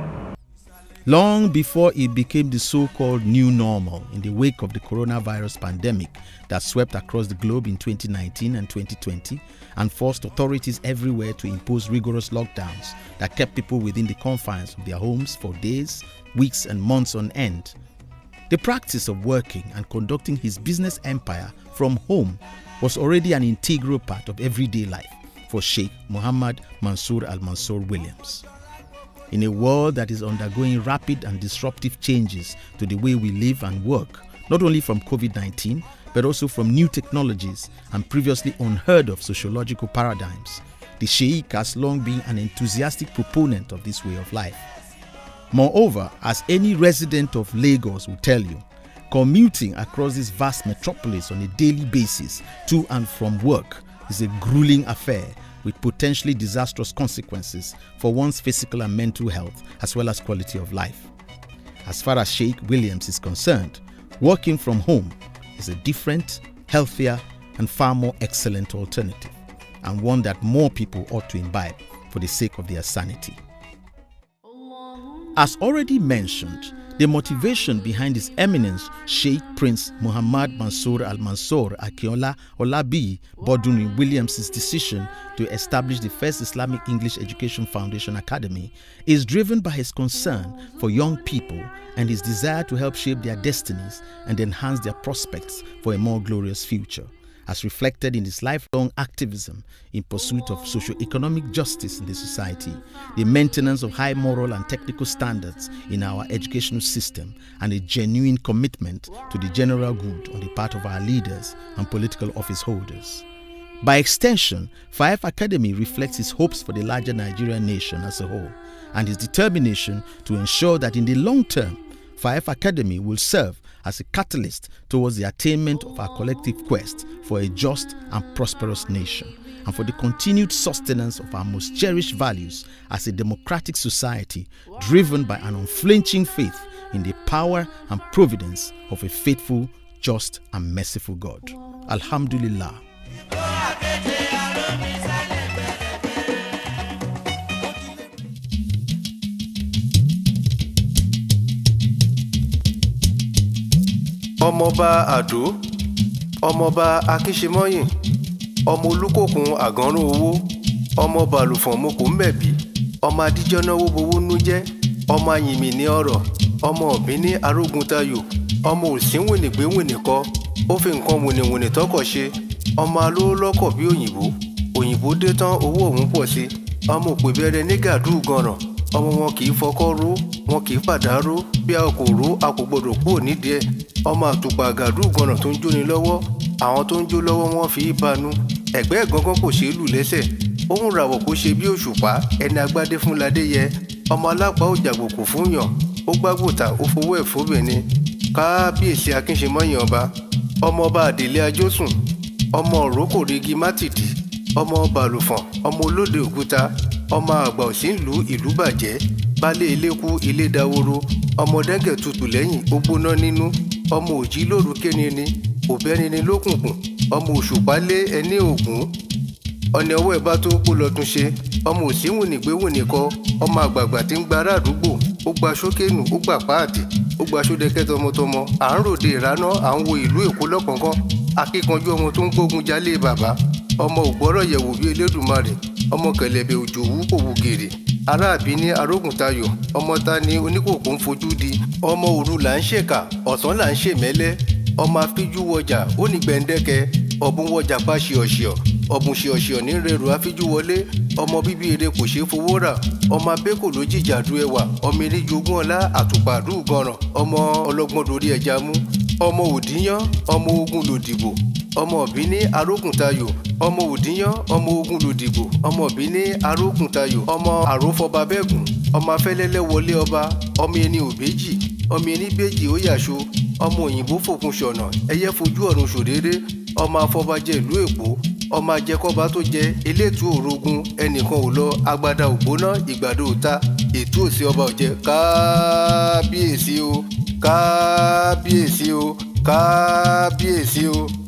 Speaker 4: Long before it became the so-called new normal in the wake of the coronavirus pandemic that swept across the globe in 2019 and 2020 and forced authorities everywhere to impose rigorous lockdowns that kept people within the confines of their homes for days, weeks and months on end, the practice of working and conducting his business empire from home was already an integral part of everyday life for Sheikh Mohammed Mansour Al-Mansour Williams. In a world that is undergoing rapid and disruptive changes to the way we live and work, not only from COVID-19, but also from new technologies and previously unheard of sociological paradigms, the Sheikh has long been an enthusiastic proponent of this way of life. Moreover, as any resident of Lagos will tell you, commuting across this vast metropolis on a daily basis to and from work is a grueling affair with potentially disastrous consequences for one's physical and mental health as well as quality of life. As far as Sheikh Williams is concerned, working from home is a different, healthier and far more excellent alternative, and one that more people ought to imbibe for the sake of their sanity. As already mentioned, the motivation behind His Eminence Sheikh Prince Muhammad Mansour Al-Mansour Akinola Olabiyi Bodunrin Williams' decision to establish the first Islamic English Education Foundation Academy is driven by his concern for young people and his desire to help shape their destinies and enhance their prospects for a more glorious future, as reflected in his lifelong activism in pursuit of socio-economic justice in the society, the maintenance of high moral and technical standards in our educational system, and a genuine commitment to the general good on the part of our leaders and political office holders. By extension, Fayev Academy reflects his hopes for the larger Nigerian nation as a whole, and his determination to ensure that in the long term, Fayev Academy will serve as a catalyst towards the attainment of our collective quest for a just and prosperous nation, and for the continued sustenance of our most cherished values as a democratic society driven by an unflinching faith in the power and providence of a faithful, just and merciful God. Alhamdulillah.
Speaker 19: ọmọọba àdó ọmọọba akínṣemọyìn ọmọ olúkòkun àgánrún owó ọmọọba àlùfọ̀n moko mbẹ̀bí ọmọ adíjọ́náwó bowó nú jẹ́ ọmọ àyìnmí ní ọ̀rọ̀ ọmọ ọ̀bín ní aróguntayò ọmọ òsínwìnìgbéwìnìkọ ó fi nǹkan wìnìwìnì tọkọ̀ ṣe ọmọ alówó lọ́kọ̀ bí òyìnbó òyìnbó dé tán owó òun pọ̀ sí ọmọ òpè bẹ̀rẹ̀ ní gàdú ganràn ọmọ wọn kì í fọkọ́ ró wọn kì í fàdá ró bí a kò ró a kò gbọdọ̀ kúrò nídìí ẹ̀ ọmọ àtùpà gàdú ganràn tó ń jóni lọ́wọ́ àwọn tó ń jó lọ́wọ́ wọn fi í banú ẹ̀gbẹ́ ìgangan kò ṣeé lù lẹ́sẹ̀ òun ràwọ̀ kó ṣe bí òṣùpá ẹni agbádé fún ládé yẹ ọmọ alápá ò jàgbòkò fún yàn ó gbágbòtà ó fowó ẹ̀ fóbìnrin kábíyèsí akínṣemọ́yìn ọmọ ọba àdèlé ajósùn ọmọ òrókò rigi mátìdí ọmọ ọba àlùfọ̀n ọmọ olóde òkúta ọmọ àgbà òsínlù ìlú bàjẹ́ baálé ilé kú ilé daworo ọmọ dẹ́gẹ̀ tutù lẹ́yìn ó gbóná nínú ọmọ òjì lóru kénini òbẹ́nini lókùnkùn ọmọ òṣùpá lé ẹni ògún ọ̀nà ọwọ́ ẹ̀ bá tó kó lọ́dún ṣe ọmọ òsì wùnìgbéwùnì kọ ọmọ àgbààgbà tí ń gba ará àdúgbò ó gba sókènù ó gbà páàdì ó gba sódẹkẹ́ tọmọtọmọ à ń ròde ìráná à ń wo ìlú èkó lọ́kọ̀ọ̀kan akíkanjú ọmọ tó ń gbógun jálé bàbá ọmọ ògbọ́rọ̀ yẹ̀wò bí elédùnmarè ọmọ kẹlẹ̀bẹ̀ òjòwú kò wù gèrè aráàbí ní arógùntayọ̀ ọmọ ta ni oníkòkò ń fojú di ọmọ òru là ń ṣèkà ọ̀sán là ń ṣèmẹ́lẹ́ ọmọ afíjú wọjà ó ní gbẹ̀ǹdẹ́kẹ́ ọ̀bùn wọjà pa ṣìọ̀ṣìọ̀ ọ̀bùn ṣìọ̀ṣìọ̀ ní rẹrù afíjú wọlé ọmọ bíbí eré kò ṣeé fowó rà ọmọ abẹ́kò ló jìjàdù ẹwà ọmọ eríjogún ọlá àtùpàdù ganràn ọmọ ọlọ́gbọ́n dorí ẹja mú ọmọ òdíyán ọmọ ogun lòdìbò ọmọ òbí ní arógùntayọ̀ ọmọ òdíyán ọmọ ogun lòdìbò ọmọ òbí ní arógùntayọ̀ ọmọ àrófọbabẹ́gùn ọmọ afẹ́lẹ́lẹ́ wọlé ọba ọmọ ẹni òbejì ọmọ ẹni bèjì ó yàṣọ ọmọ òyìnbó fòkun ṣọ̀nà ẹyẹ fojú ọ̀run ṣòdédé ọmọ afọbajẹ ìlú èkó ọmọ ajẹkọba tó jẹ elétò òrogun ẹnìkan ò lọ agbada ògbóná ìgbàdo òta ètò òsì ọba òjẹ kábíyèsí o kábíyèsí o kábíyèsí o.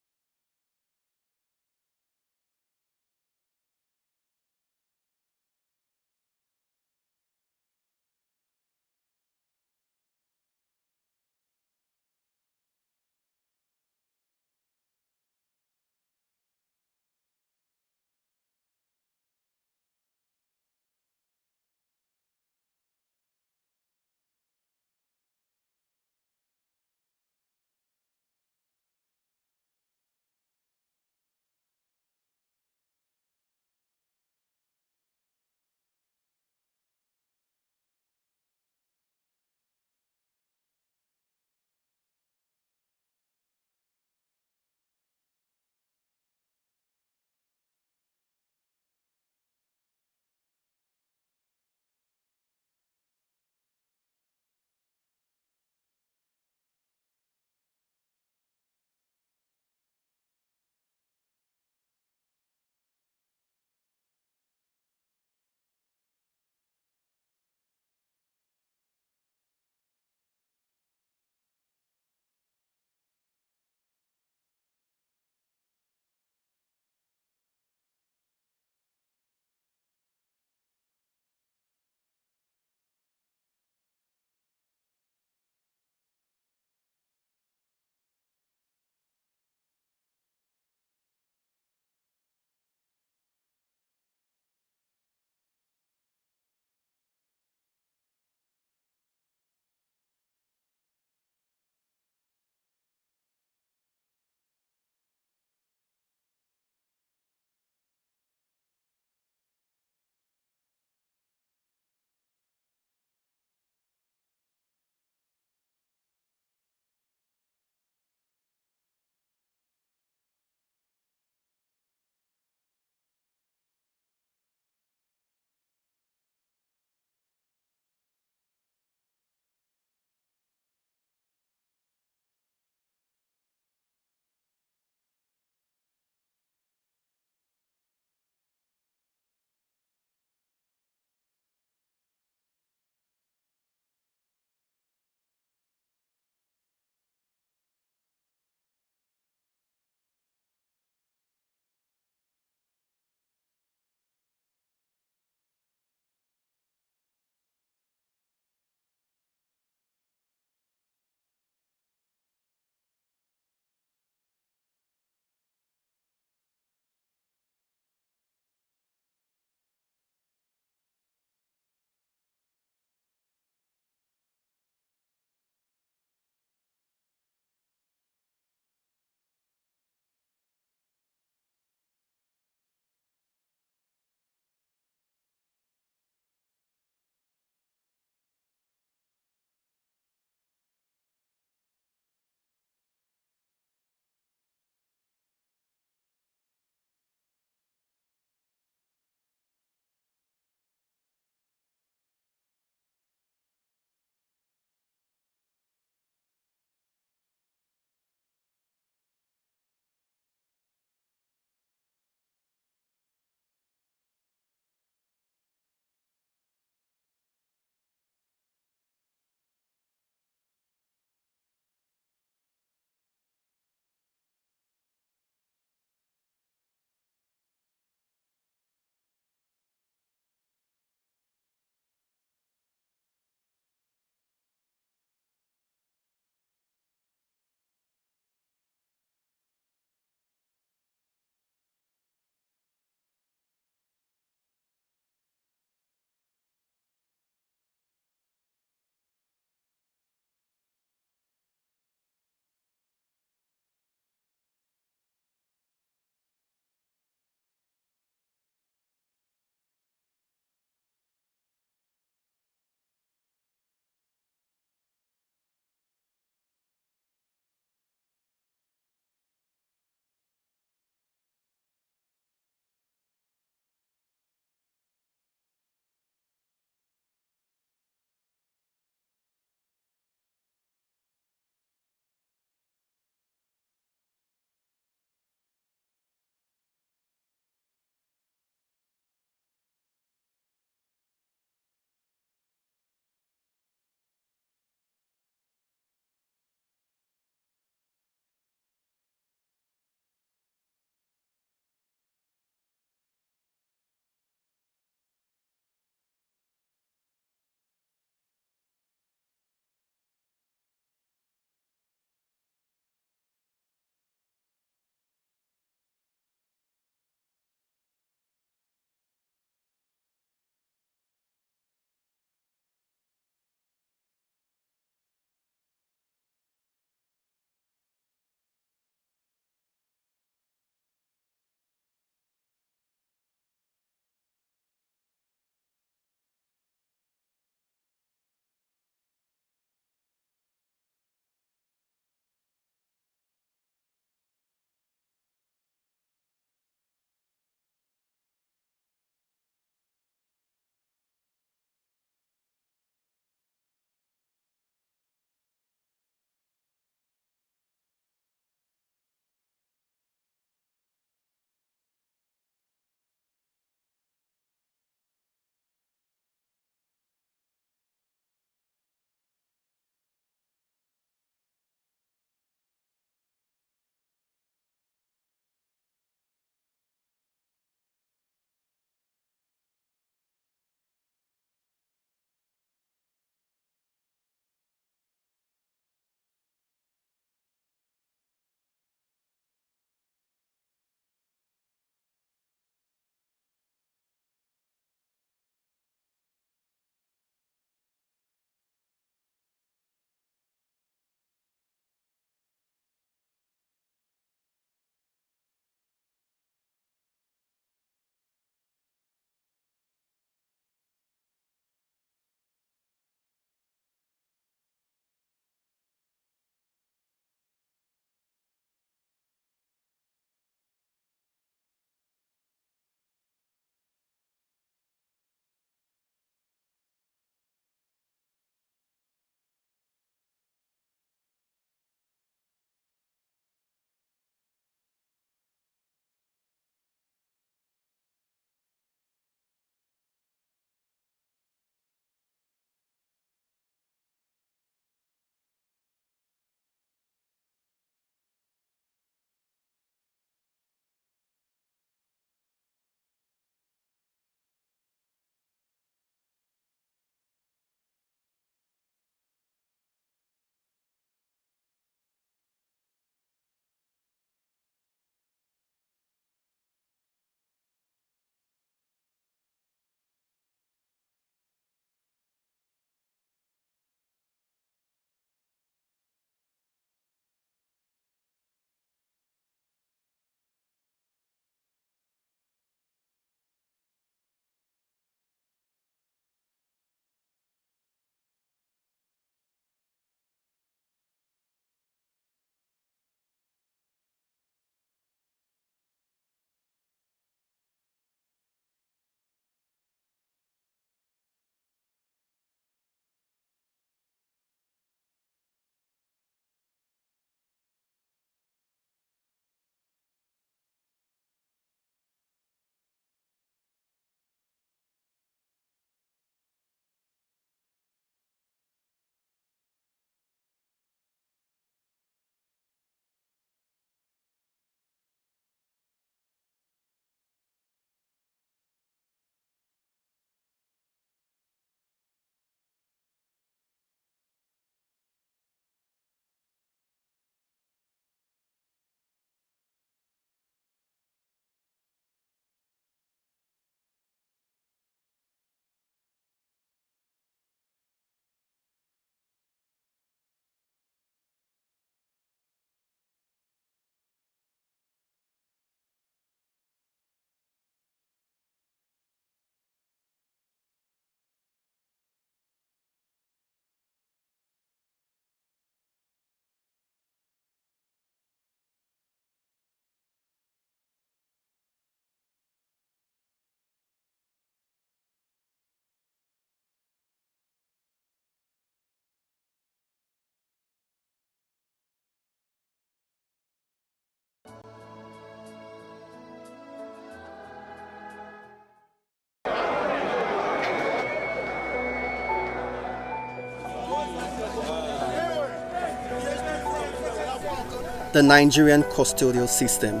Speaker 20: The Nigerian custodial system.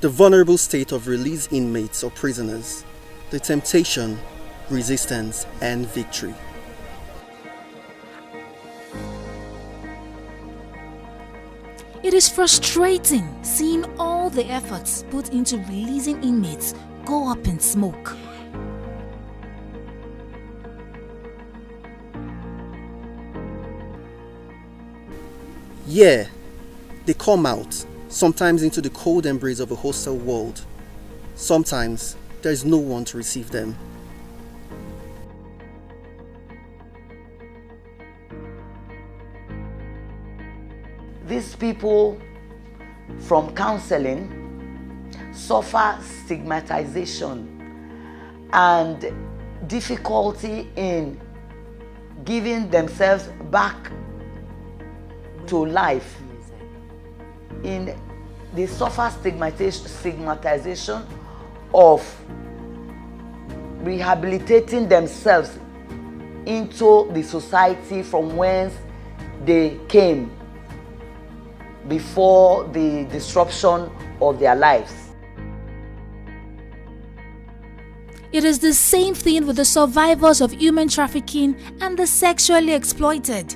Speaker 20: The vulnerable state of released inmates or prisoners. The temptation, resistance, and victory.
Speaker 21: It is frustrating seeing all the efforts put into releasing inmates go up in smoke.
Speaker 20: Yeah, they come out, sometimes into the cold embrace of a hostile world. Sometimes there is no one to receive them.
Speaker 22: These people from counseling suffer stigmatization and difficulty in giving themselves back to life. They suffer stigmatization of rehabilitating themselves into the society from whence they came before the disruption of their lives.
Speaker 21: It is the same thing with the survivors of human trafficking and the sexually exploited.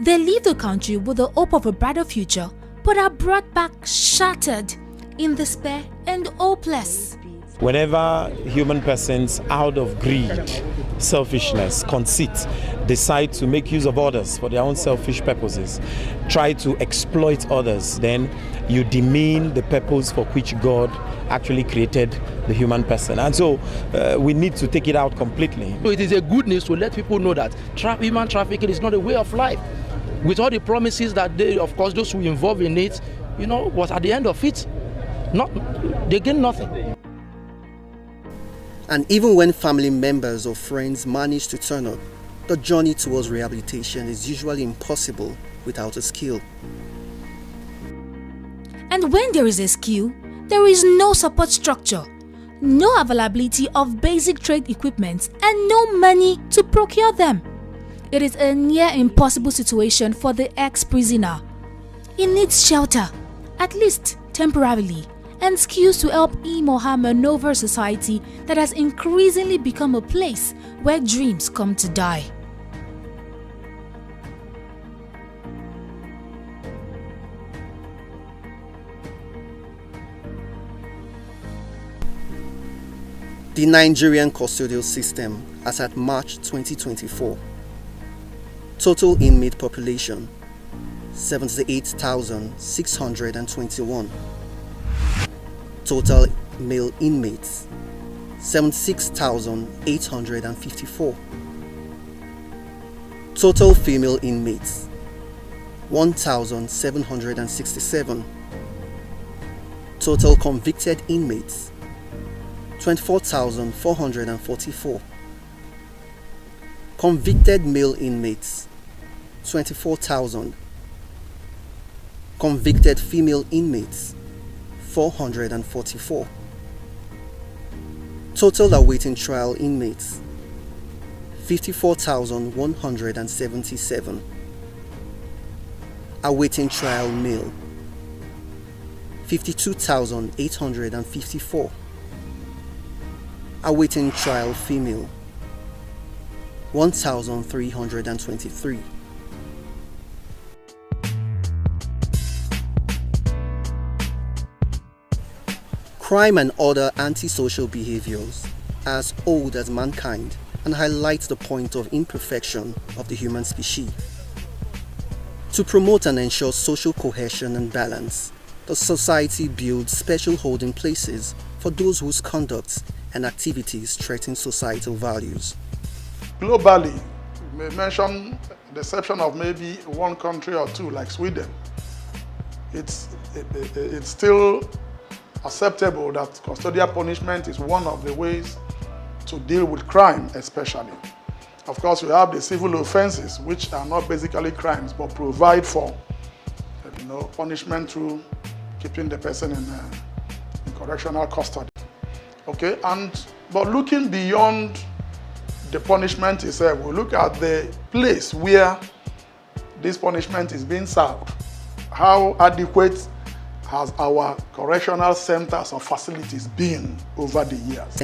Speaker 21: They leave the country with the hope of a brighter future, but are brought back shattered, in despair and hopeless.
Speaker 23: Whenever human persons, out of greed, selfishness, conceit, decide to make use of others for their own selfish purposes, try to exploit others, then you demean the purpose for which God actually created the human person. And so we need to take it out completely.
Speaker 24: So it is a good news to let people know that human trafficking is not a way of life. With all the promises that they, of course, those who involve in it, but at the end of it, they gain nothing.
Speaker 20: And even when family members or friends manage to turn up, the journey towards rehabilitation is usually impossible without a skill.
Speaker 21: And when there is a skill, there is no support structure, no availability of basic trade equipment, and no money to procure them. It is a near impossible situation for the ex-prisoner. He needs shelter, at least temporarily, and skills to help him or her maneuver society that has increasingly become a place where dreams come to die.
Speaker 20: The Nigerian custodial system as at March 2024. Total inmate population 78,621. Total male inmates 76,854. Total female inmates 1,767. Total convicted inmates 24,444. Convicted male inmates 24,000. Convicted female inmates 444. Total awaiting trial inmates 54,177. Awaiting trial male 52,854. Awaiting trial female 1,323. Crime and other antisocial behaviors are as old as mankind and highlights the point of imperfection of the human species. To promote and ensure social cohesion and balance, the society builds special holding places for those whose conduct and activities threaten societal values.
Speaker 25: Globally, we may mention the exception of maybe one country or two like Sweden. It's still acceptable that custodial punishment is one of the ways to deal with crime, especially. Of course, we have the civil offenses, which are not basically crimes, but provide for punishment through keeping the person in correctional custody. Okay, but looking beyond the punishment itself, we look at the place where this punishment is being served. How adequate has our correctional centers or facilities been over the years?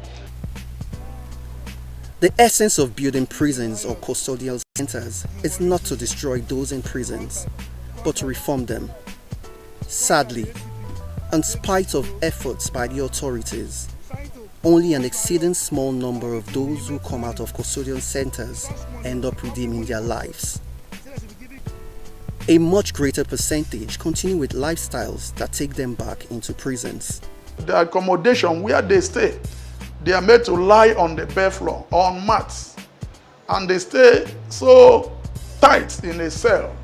Speaker 20: The essence of building prisons or custodial centers is not to destroy those in prisons, but to reform them. Sadly, in spite of efforts by the authorities, only an exceeding small number of those who come out of custodial centers end up redeeming their lives. A much greater percentage continue with lifestyles that take them back into prisons.
Speaker 25: The accommodation where they stay, they are made to lie on the bare floor, on mats, and they stay so tight in a cell.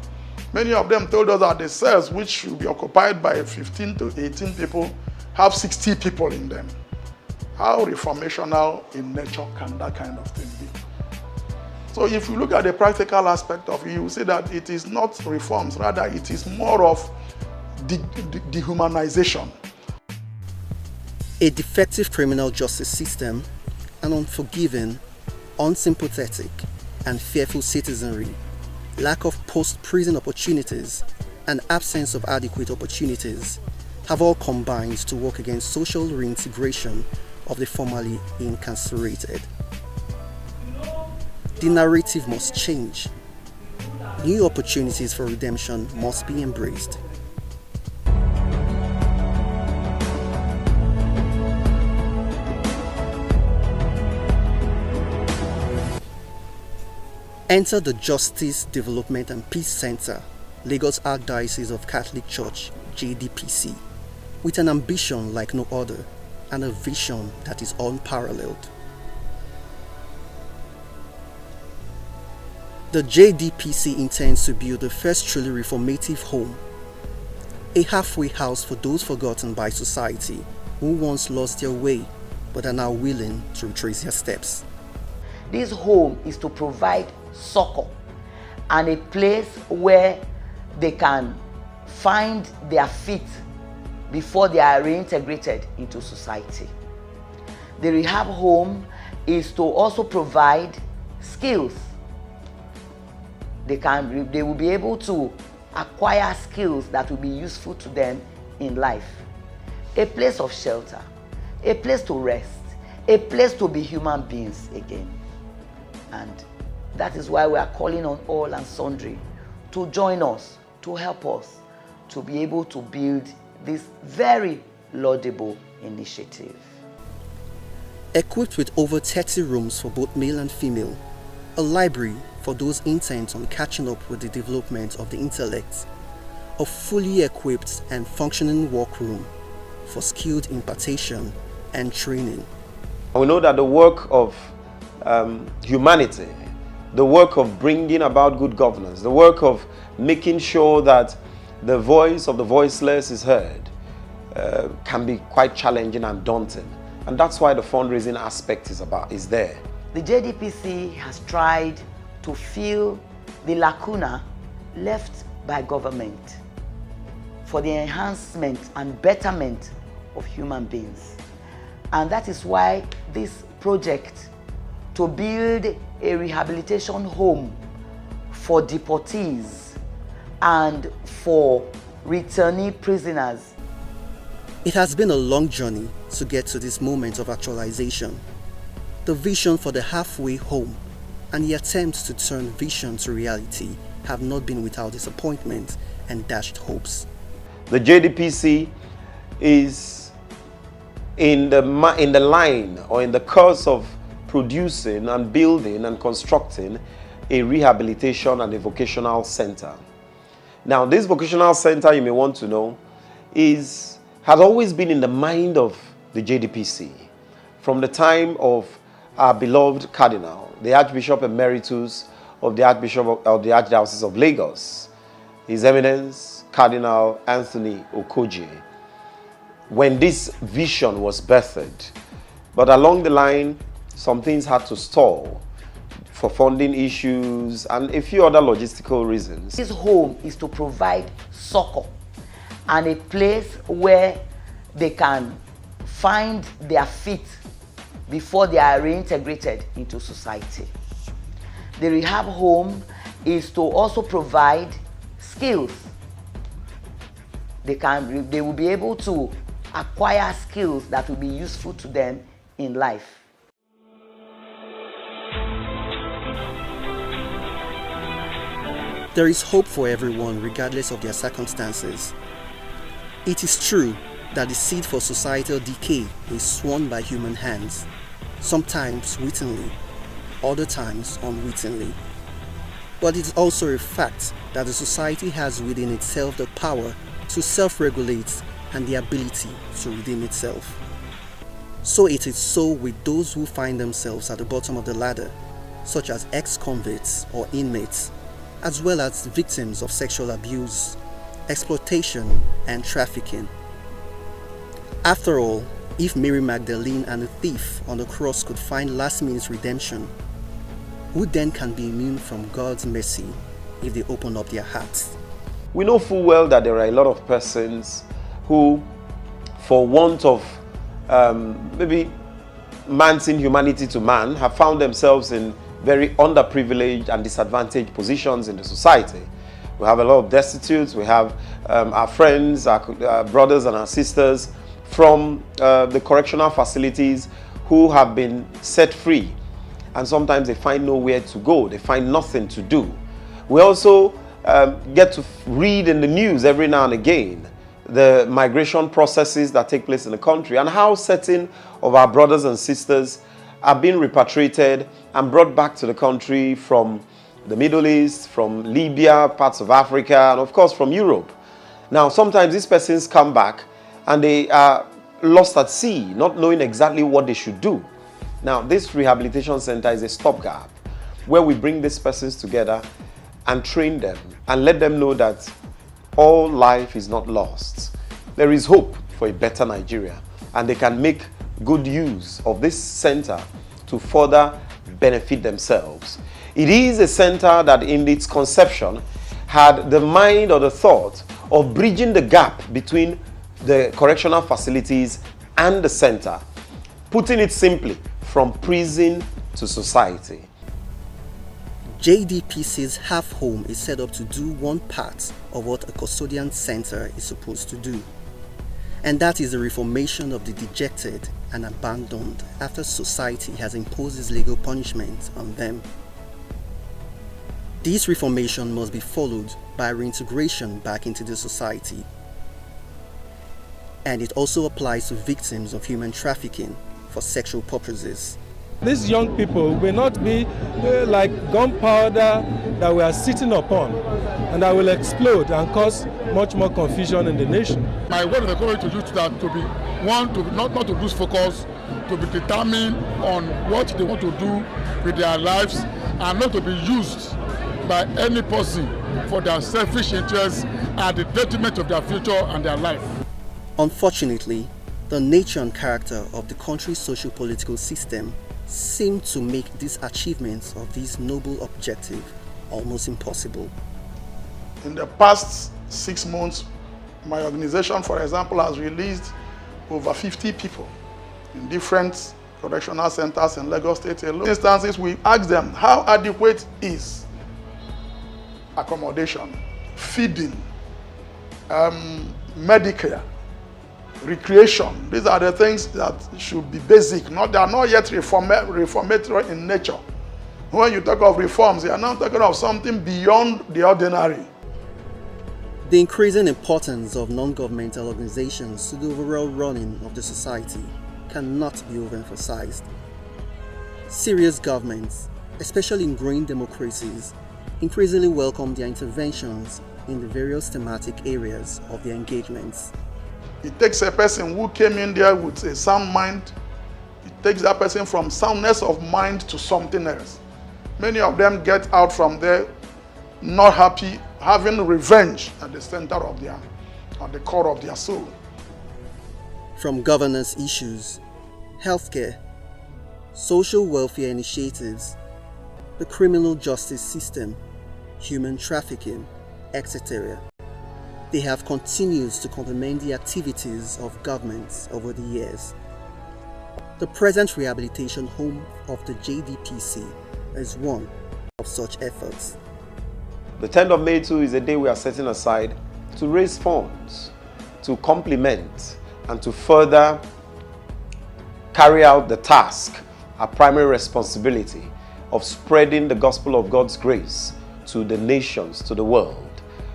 Speaker 25: Many of them told us that the cells, which should be occupied by 15 to 18 people, have 60 people in them. How reformational in nature can that kind of thing be? So if you look at the practical aspect of it, you will see that it is not reforms, rather it is more of dehumanization.
Speaker 20: A defective criminal justice system, an unforgiving, unsympathetic, and fearful citizenry, lack of post-prison opportunities, and absence of adequate opportunities have all combined to work against social reintegration of the formerly incarcerated. The narrative must change. New opportunities for redemption must be embraced. Enter the Justice, Development and Peace Center, Lagos Archdiocese of Catholic Church, JDPC, with an ambition like no other and a vision that is unparalleled. The JDPC intends to build the first truly reformative home, a halfway house for those forgotten by society who once lost their way but are now willing to retrace their steps.
Speaker 22: This home is to provide succor and a place where they can find their feet before they are reintegrated into society. The rehab home is to also provide skills. They will be able to acquire skills that will be useful to them in life. A place of shelter, a place to rest, a place to be human beings again. And that is why we are calling on all and sundry to join us, to help us to be able to build this very laudable initiative.
Speaker 20: Equipped with over 30 rooms for both male and female, a library for those intent on catching up with the development of the intellect, a fully equipped and functioning workroom for skilled impartation and training.
Speaker 1: We know that the work of humanity, the work of bringing about good governance, the work of making sure that the voice of the voiceless is heard can be quite challenging and daunting. And that's why the fundraising aspect is there.
Speaker 22: The JDPC has tried to fill the lacuna left by government for the enhancement and betterment of human beings. And that is why this project to build a rehabilitation home for deportees and for returnee prisoners.
Speaker 20: It has been a long journey to get to this moment of actualization. The vision for the halfway home and the attempts to turn vision to reality have not been without disappointment and dashed hopes.
Speaker 1: The JDPC is in the line or in the course of producing and building and constructing a rehabilitation and a vocational center. Now, this vocational center, you may want to know, has always been in the mind of the JDPC from the time of our beloved Cardinal, the Archbishop Emeritus of the Archdiocese of Lagos, His Eminence Cardinal Anthony Okoje, when this vision was birthed. But along the line, some things had to stall for funding issues and a few other logistical reasons.
Speaker 22: This home is to provide succor and a place where they can find their feet before they are reintegrated into society. The rehab home is to also provide skills. They will be able to acquire skills that will be useful to them in life.
Speaker 20: There is hope for everyone regardless of their circumstances. It is true that the seed for societal decay is sown by human hands, sometimes wittingly, other times unwittingly. But it is also a fact that the society has within itself the power to self-regulate and the ability to redeem itself. So it is so with those who find themselves at the bottom of the ladder, such as ex-convicts or inmates, as well as victims of sexual abuse, exploitation, and trafficking. After all, if Mary Magdalene and the thief on the cross could find last-minute redemption, who then can be immune from God's mercy if they open up their hearts?
Speaker 1: We know full well that there are a lot of persons who, for want of maybe man's inhumanity to man, have found themselves in very underprivileged and disadvantaged positions in the society. We have a lot of destitutes. We have our friends, our brothers and our sisters from the correctional facilities who have been set free, and sometimes they find nowhere to go. They find nothing to do. We also get to read in the news every now and again the migration processes that take place in the country and how certain of our brothers and sisters are being repatriated and brought back to the country from the Middle East, from Libya, parts of Africa, and of course from Europe. Now, sometimes these persons come back and they are lost at sea, not knowing exactly what they should do. Now, this rehabilitation center is a stopgap where we bring these persons together and train them and let them know that all life is not lost. There is hope for a better Nigeria, and they can make good use of this center to further benefit themselves. It is a center that in its conception had the mind or the thought of bridging the gap between the correctional facilities and the center, putting it simply, from prison to society.
Speaker 20: JDPC's Half Home is set up to do one part of what a custodian center is supposed to do, and that is the reformation of the dejected and abandoned after society has imposed its legal punishment on them. This reformation must be followed by reintegration back into the society, and it also applies to victims of human trafficking for sexual purposes.
Speaker 2: These young people will not be like gunpowder that we are sitting upon and that will explode and cause much more confusion in the nation.
Speaker 3: My word is encouraged to youth that to be one, to not to lose focus, to be determined on what they want to do with their lives, and not to be used by any person for their selfish interests at the detriment of their future and their life.
Speaker 20: Unfortunately, the nature and character of the country's socio-political system seem to make these achievements of this noble objective almost impossible.
Speaker 25: In the past 6 months, my organization, for example, has released over 50 people in different correctional centers in Lagos State alone. In instances, we ask them how adequate is accommodation, feeding, Medicare, recreation. These are the things that should be basic. They are not yet reformatory in nature. When you talk of reforms, you are now talking of something beyond the ordinary.
Speaker 20: The increasing importance of non-governmental organizations to the overall running of the society cannot be overemphasized. Serious governments, especially in growing democracies, increasingly welcome their interventions in the various thematic areas of their engagements.
Speaker 25: It takes a person who came in there with a sound mind. It takes that person from soundness of mind to something else. Many of them get out from there not happy, having revenge at the center of at the core of their soul.
Speaker 20: From governance issues, healthcare, social welfare initiatives, the criminal justice system, human trafficking, etc. They have continued to complement the activities of governments over the years. The present rehabilitation home of the JDPC is one of such efforts.
Speaker 1: The 10th of May too is a day we are setting aside to raise funds, to complement and to further carry out the task, our primary responsibility of spreading the gospel of God's grace to the nations, to the world,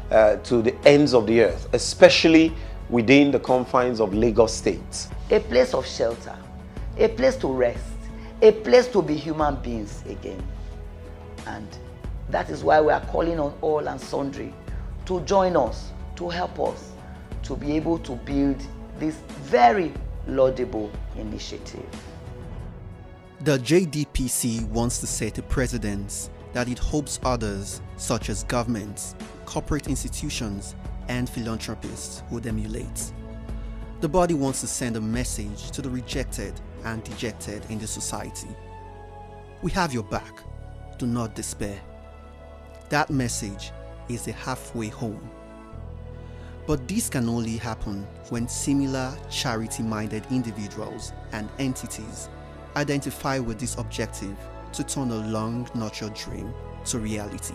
Speaker 1: to the ends of the earth, especially within the confines of Lagos State.
Speaker 22: A place of shelter, a place to rest, a place to be human beings again. And that is why we are calling on all and sundry to join us, to help us to be able to build this very laudable initiative.
Speaker 20: The JDPC wants to set a precedent that it hopes others, such as governments, corporate institutions, and philanthropists, would emulate. The body wants to send a message to the rejected and dejected in the society. We have your back. Do not despair. That message is a halfway home. But this can only happen when similar charity-minded individuals and entities identify with this objective to turn a long-nurtured dream to reality.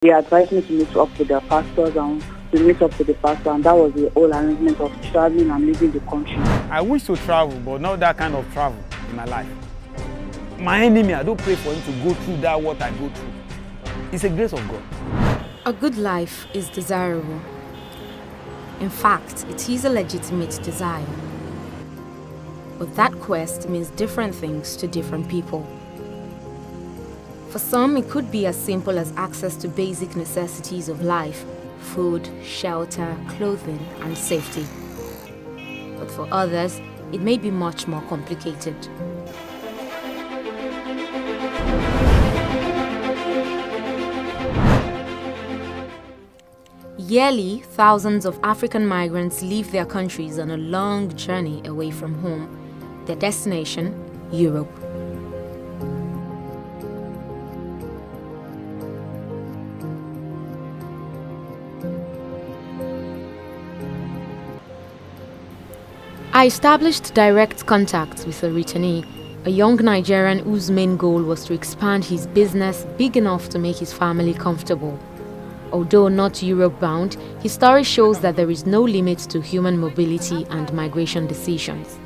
Speaker 5: They advised me to meet up with the pastors and to meet up with the pastor, and that was the whole arrangement of traveling and leaving the country.
Speaker 11: I wish to travel, but not that kind of travel in my life. My enemy, I don't pray for him to go through that what I go through. It's a grace of God.
Speaker 12: A good life is desirable. In fact, it is a legitimate desire. But that quest means different things to different people. For some, it could be as simple as access to basic necessities of life: food, shelter, clothing, and safety. But for others, it may be much more complicated. Yearly, thousands of African migrants leave their countries on a long journey away from home, their destination, Europe. I established direct contact with a returnee, a young Nigerian whose main goal was to expand his business big enough to make his family comfortable. Although not Europe-bound, his story shows that there is no limit to human mobility and migration decisions.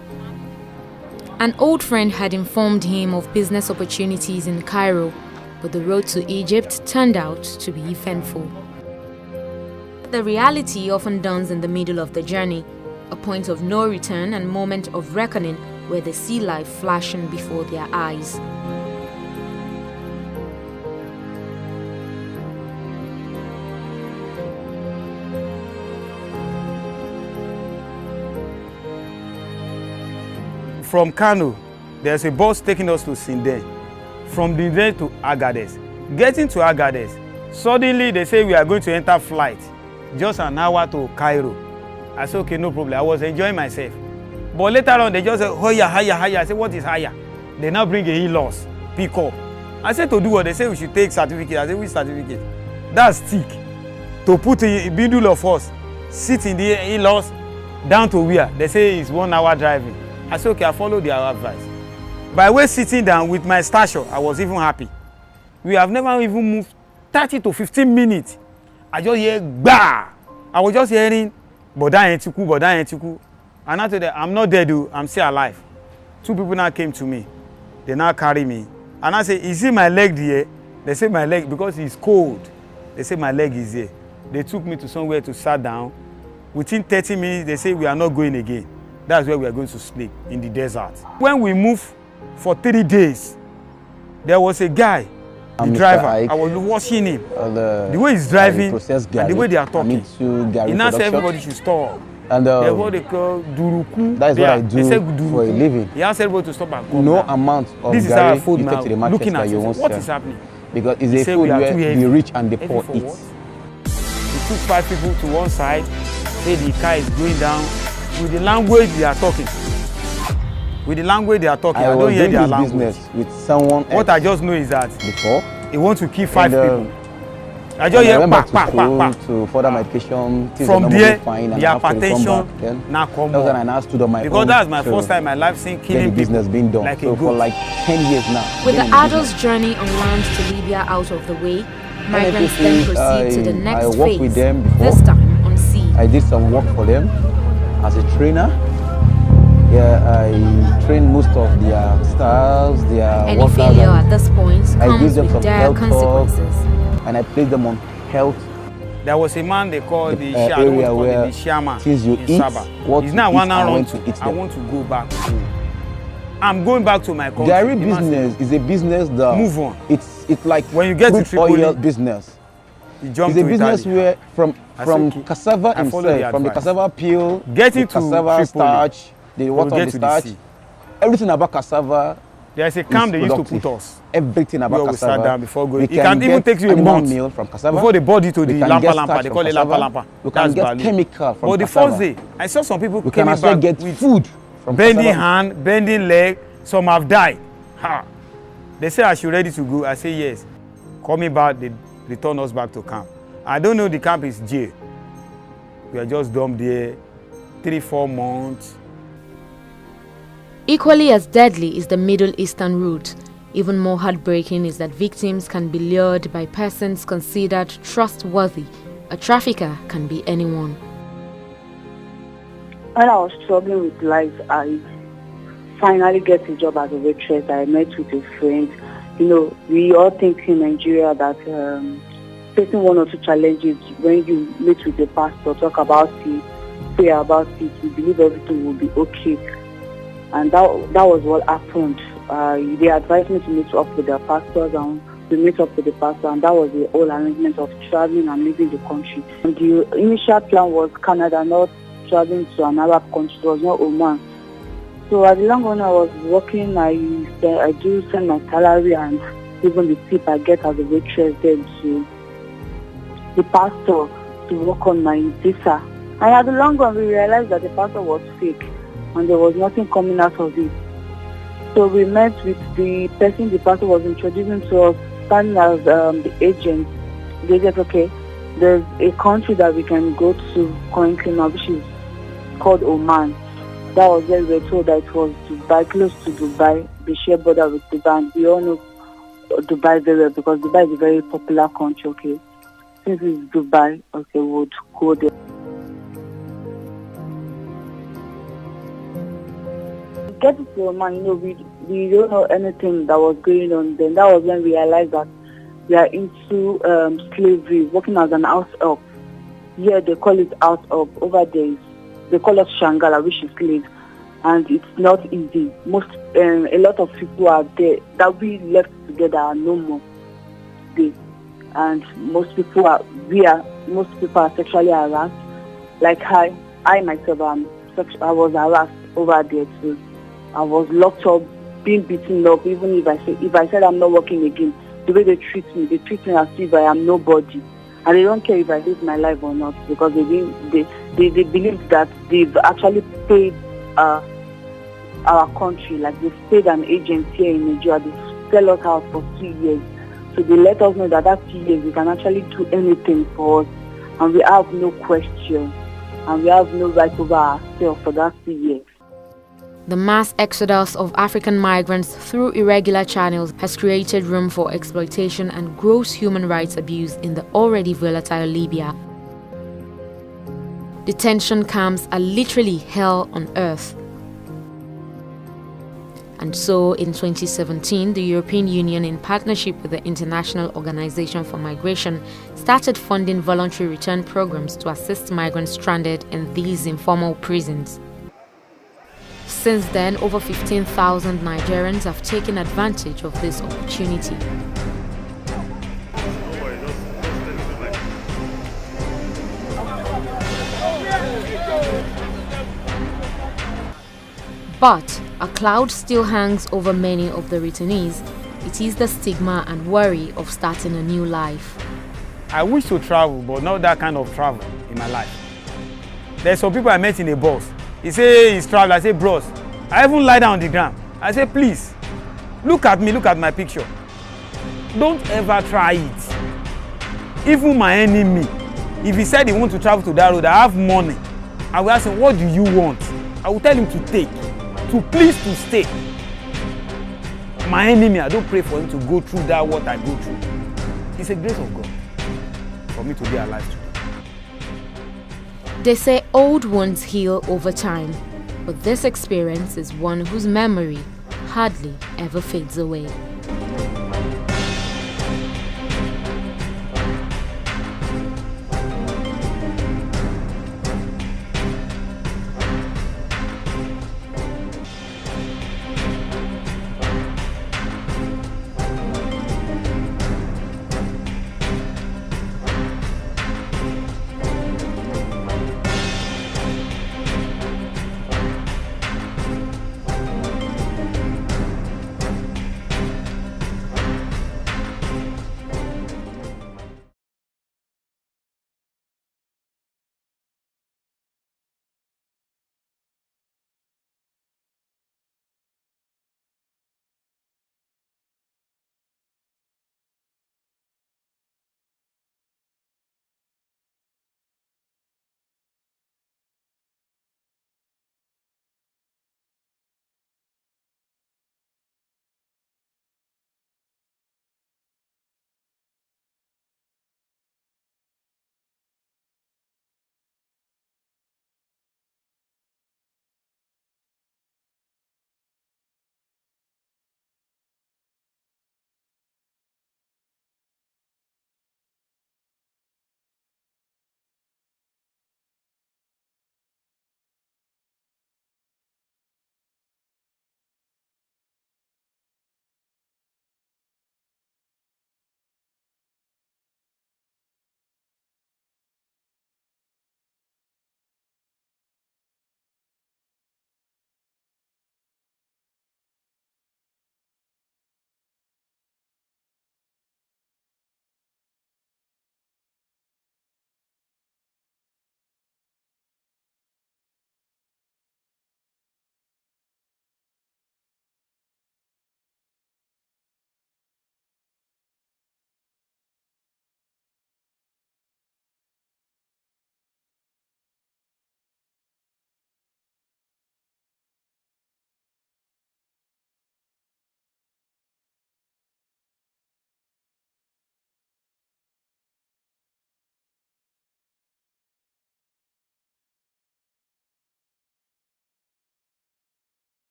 Speaker 12: An old friend had informed him of business opportunities in Cairo, but the road to Egypt turned out to be eventful. The reality often dawns in the middle of the journey, a point of no return and moment of reckoning where they see life flashing before their eyes.
Speaker 11: From Kano, there's a bus taking us to Sinden. From Sinden to Agadez. Getting to Agadez, suddenly they say we are going to enter flight. Just an hour to Cairo. I said, okay, no problem. I was enjoying myself. But later on, they just said, higher, higher, higher. I said, what is higher? They now bring a e-loss, pick up. I said, to do what? They say we should take certificate. I said, which certificate? That's stick. To put a bundle of us, sit in the e-loss, down to where? They say it's 1 hour driving. I said, okay, I follow their advice. By way sitting down with my stature, I was even happy. We have never even moved 30 to 15 minutes. I just hear, bah! I was just hearing, Boda Entiku. And I told them, I'm not dead, dude. I'm still alive. 2 people now came to me. They now carry me. And I say, is it my leg there? They say my leg, because it's cold. They say my leg is there. They took me to somewhere to sit down. Within 30 minutes, they say we are not going again. That's where we are going to sleep, in the desert. When we moved for 3 days, there was a guy, the driver. I was watching him. The way he's driving and the way they are talking. He now said everybody should stop.
Speaker 13: And
Speaker 11: there's what they call Duruku.
Speaker 13: That is what I do for a living.
Speaker 11: He asked everybody to stop and come
Speaker 13: No
Speaker 11: down.
Speaker 13: amount of
Speaker 11: this is our food
Speaker 13: you
Speaker 11: now.
Speaker 13: take to the market
Speaker 11: Looking
Speaker 13: that
Speaker 11: at
Speaker 13: you
Speaker 11: it,
Speaker 13: won't
Speaker 11: what
Speaker 13: sell.
Speaker 11: is happening?
Speaker 13: Because it's a food where the rich and the poor eat.
Speaker 11: We took 5 people to one side, say the car is going down. With the language they are talking. I don't hear their language.
Speaker 13: Business with someone else.
Speaker 11: What I just know is that
Speaker 13: before
Speaker 11: he wants to kill 5 people. I just
Speaker 13: I
Speaker 11: hear
Speaker 13: went back
Speaker 11: pa,
Speaker 13: to
Speaker 11: pa,
Speaker 13: school
Speaker 11: pa.
Speaker 13: to further my education.
Speaker 11: From there,
Speaker 13: fine,
Speaker 11: the
Speaker 13: and after they come
Speaker 11: hypertension
Speaker 13: back, then
Speaker 11: now come
Speaker 13: that was when I
Speaker 11: on.
Speaker 13: now stood on my
Speaker 11: Because
Speaker 13: own
Speaker 11: that's my
Speaker 13: to
Speaker 11: first time in my life seeing
Speaker 13: get
Speaker 11: killing
Speaker 13: the business
Speaker 11: people
Speaker 13: being done.
Speaker 11: like a
Speaker 13: So for
Speaker 11: goat.
Speaker 13: like 10 years now.
Speaker 12: With the
Speaker 13: been in
Speaker 12: adults' journey on land to Libya out of the way, migrants then proceed to the
Speaker 13: I
Speaker 12: next
Speaker 13: worked with
Speaker 12: phase,
Speaker 13: them before.
Speaker 12: this time on sea.
Speaker 13: I did some work for them as a trainer. Yeah, I trained most of their staffs, their
Speaker 12: Any
Speaker 13: workers.
Speaker 12: failure at this point
Speaker 13: I give
Speaker 12: comes
Speaker 13: them
Speaker 12: with
Speaker 13: some
Speaker 12: dire
Speaker 13: health talk,
Speaker 12: consequences.
Speaker 13: and I place them on health.
Speaker 11: There was a man they call the
Speaker 13: area where
Speaker 11: Shama
Speaker 13: things you
Speaker 11: in
Speaker 13: eat,
Speaker 11: Saba.
Speaker 13: what
Speaker 11: He's
Speaker 13: you
Speaker 11: now
Speaker 13: eat,
Speaker 11: one
Speaker 13: and
Speaker 11: hour
Speaker 13: when
Speaker 11: to
Speaker 13: to eat
Speaker 11: I
Speaker 13: them.
Speaker 11: want to go back home. I'm going back to my country.
Speaker 13: Dairy
Speaker 11: The man
Speaker 13: business is a business that
Speaker 11: Move on.
Speaker 13: It's like
Speaker 11: when you get to
Speaker 13: crude oil
Speaker 11: Tripoli,
Speaker 13: business.
Speaker 11: you jump
Speaker 13: It's a
Speaker 11: to
Speaker 13: business
Speaker 11: Italy.
Speaker 13: where from
Speaker 11: I said, okay.
Speaker 13: cassava
Speaker 11: I follow the
Speaker 13: himself, from the
Speaker 11: advice.
Speaker 13: cassava peel,
Speaker 11: Getting
Speaker 13: the
Speaker 11: to
Speaker 13: cassava
Speaker 11: Tripoli,
Speaker 13: starch, the
Speaker 11: you
Speaker 13: water
Speaker 11: get
Speaker 13: of the
Speaker 11: to the
Speaker 13: starch,
Speaker 11: sea.
Speaker 13: everything about cassava.
Speaker 11: There's a camp
Speaker 13: is
Speaker 11: they used to
Speaker 13: productive.
Speaker 11: put us.
Speaker 13: Everything
Speaker 11: Where
Speaker 13: about
Speaker 11: we
Speaker 13: cassava.
Speaker 11: sat down before going.
Speaker 13: We
Speaker 11: It can even
Speaker 13: get
Speaker 11: take you a
Speaker 13: animal
Speaker 11: month
Speaker 13: meal from cassava.
Speaker 11: before they body to
Speaker 13: We
Speaker 11: the
Speaker 13: can
Speaker 11: lampa
Speaker 13: get
Speaker 11: lampa.
Speaker 13: starch
Speaker 11: They
Speaker 13: from
Speaker 11: call it
Speaker 13: cassava.
Speaker 11: lampa lampa.
Speaker 13: We can
Speaker 11: That's
Speaker 13: get
Speaker 11: Bali.
Speaker 13: chemical from
Speaker 11: But the
Speaker 13: cassava.
Speaker 11: first day, I saw some people
Speaker 13: We can
Speaker 11: coming
Speaker 13: as well
Speaker 11: back
Speaker 13: get
Speaker 11: with
Speaker 13: food from
Speaker 11: bending
Speaker 13: cassava.
Speaker 11: hand, bending leg. Some have died. Ha. They say I should ready to go. I say yes. Coming back, they return us back to camp. I don't know the camp is jail. We are just dumped there 3-4 months.
Speaker 12: Equally as deadly is the Middle Eastern route. Even more heartbreaking is that victims can be lured by persons considered trustworthy. A trafficker can be anyone.
Speaker 5: When I was struggling with life, I finally get a job as a waitress. I met with a friend. You know, we all think in Nigeria that facing one or two challenges, when you meet with a pastor, talk about it, pray about it, we believe everything will be okay. And that was what happened. They advised me to meet up with the pastors, and we met up with the pastor, and that was the whole arrangement of traveling and leaving the country. And the initial plan was Canada, not traveling to an Arab country. It was not Oman. So at the long run, I was working. I do send my salary and even the tip I get as a waitress then to the pastor to work on my visa. And at the long run, we realized that the pastor was fake and there was nothing coming out of it. So we met with the person the pastor was introducing to us, standing as the agent. They said, okay, there's a country that we can go to currently now, which is called Oman. That was where we were told that it was Dubai, close to Dubai. They share border with Dubai. And we all know Dubai very well because Dubai is a very popular country, okay. Since it's Dubai, okay, we would go there. Getting to Oman, you know, we don't know anything that was going on then. That was when we realized that we are into slavery, working as an house help. Here they call it house help. Over there, they call us Shangala, which is slave. And it's not easy. A lot of people are there that we left together are no more there. And most people are sexually harassed. Like I myself, I was harassed over there too. I was locked up, being beaten up. Even if I said I'm not working again, the way they treat me as if I am nobody, and they don't care if I live my life or not because they believe that they've actually paid our country, like they've paid an agent here in Nigeria. They sell us out for 2 years. So they let us know that 2 years we can actually do anything for us, and we have no question, and we have no right over ourselves for that 2 years.
Speaker 12: The mass exodus of African migrants through irregular channels has created room for exploitation and gross human rights abuse in the already volatile Libya. Detention camps are literally hell on earth. And so, in 2017, the European Union, in partnership with the International Organization for Migration, started funding voluntary return programs to assist migrants stranded in these informal prisons. Since then, over 15,000 Nigerians have taken advantage of this opportunity. But a cloud still hangs over many of the returnees. It is the stigma and worry of starting a new life.
Speaker 11: I wish to travel, but not that kind of travel in my life. There's some people I met in a bus. He say he's traveling. I say, bros, I even lie down on the ground. I say, please, look at me, look at my picture. Don't ever try it. Even my enemy, if he said he wants to travel to that road, I have money. I will ask him, what do you want? I will tell him to take, to please to stay. My enemy, I don't pray for him to go through that what I go through. It's a grace of God for me to be alive today.
Speaker 12: They say old wounds heal over time, but this experience is one whose memory hardly ever fades away.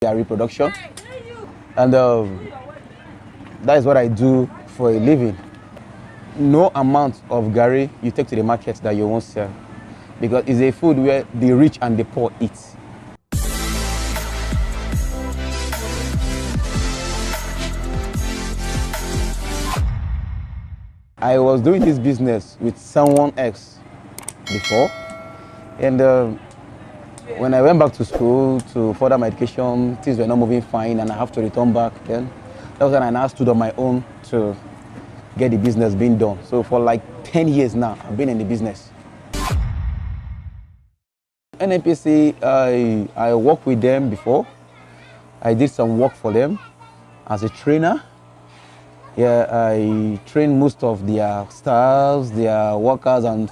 Speaker 13: Gari production, and that is what I do for a living. No amount of Gari you take to the market that you won't sell, because it's a food where the rich and the poor eat. I was doing this business with someone else before, and when I went back to school to further my education, things were not moving fine and I have to return back. Then that was when I now stood on my own to get the business being done. So for like 10 years now, I've been in the business. NNPC, I worked with them before. I did some work for them as a trainer. Yeah, I trained most of their staffs, their workers, and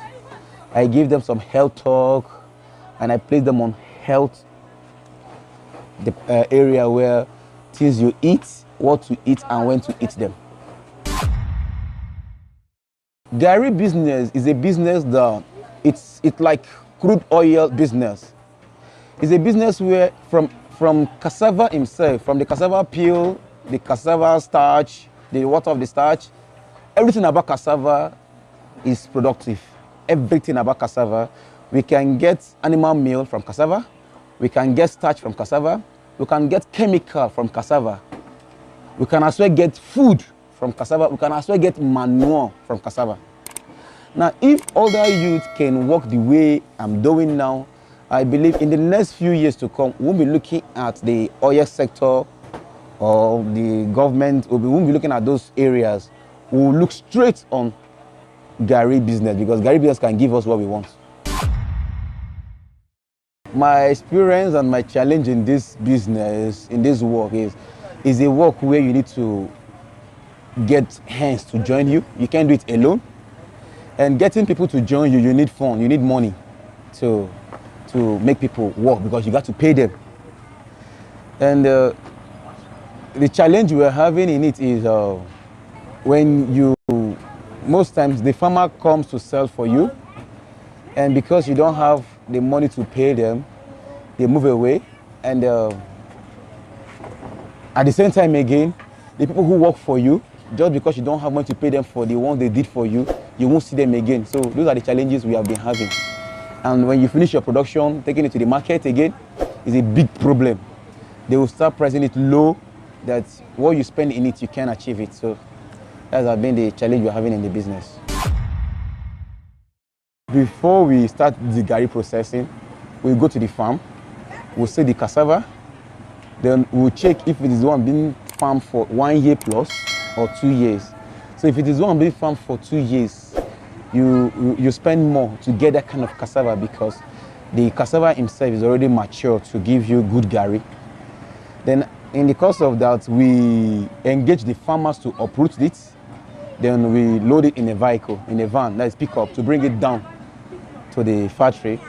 Speaker 13: I give them some health talk, and I place them on health, the area where things you eat, what to eat, and when to eat them. Gari business is a business that it's like crude oil business. It's a business where from cassava himself, from the cassava peel, the cassava starch, the water of the starch, everything about cassava is productive. Everything about cassava. We can get animal meal from cassava, we can get starch from cassava, we can get chemical from cassava, we can as well get food from cassava, we can as well get manure from cassava. Now, if older youth can work the way I'm doing now, I believe in the next few years to come, we'll be looking at the oil sector or the government, we won't be looking at those areas. We'll look straight on Gari business, because Gari business can give us what we want. My experience and my challenge in this business, in this work, is a work where you need to get hands to join you. You can't do it alone. And getting people to join you, you need fund, you need money to make people work, because you got to pay them. And the challenge we're having in it is when most times the farmer comes to sell for you, and because you don't have the money to pay them, they move away. And at the same time again, the people who work for you, just because you don't have money to pay them for the ones they did for you, you won't see them again. So those are the challenges we have been having. And when you finish your production, taking it to the market again is a big problem. They will start pricing it low, that what you spend in it, you can't achieve it. So that's been the challenge we're having in the business. Before we start the Gari processing, we'll go to the farm, we'll see the cassava, then we'll check if it is one being farmed for 1 year plus or 2 years. So if it is one being farmed for 2 years, you spend more to get that kind of cassava, because the cassava himself is already mature to give you good Gari. Then in the course of that, we engage the farmers to uproot it. Then we load it in a vehicle, in a van, that is pickup, to bring it down to the factory.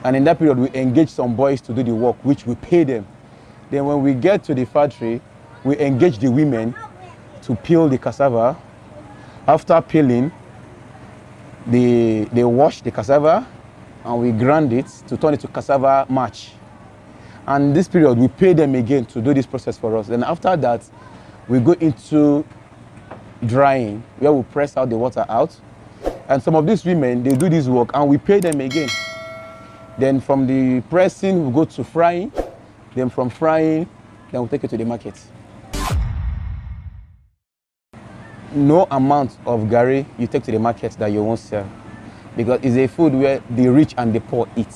Speaker 13: And in that period, we engage some boys to do the work, which we pay them. Then when we get to the factory, we engage the women to peel the cassava. After peeling, they wash the cassava and we grind it to turn it to cassava mash. And this period, we pay them again to do this process for us. Then after that, we go into drying, where we press out the water out. And some of these women, they do this work and we pay them again. Then from the pressing, we go to frying. Then from frying, then we take it to the market. No amount of Gari you take to the market that you won't sell, because it's a food where the rich and the poor eat.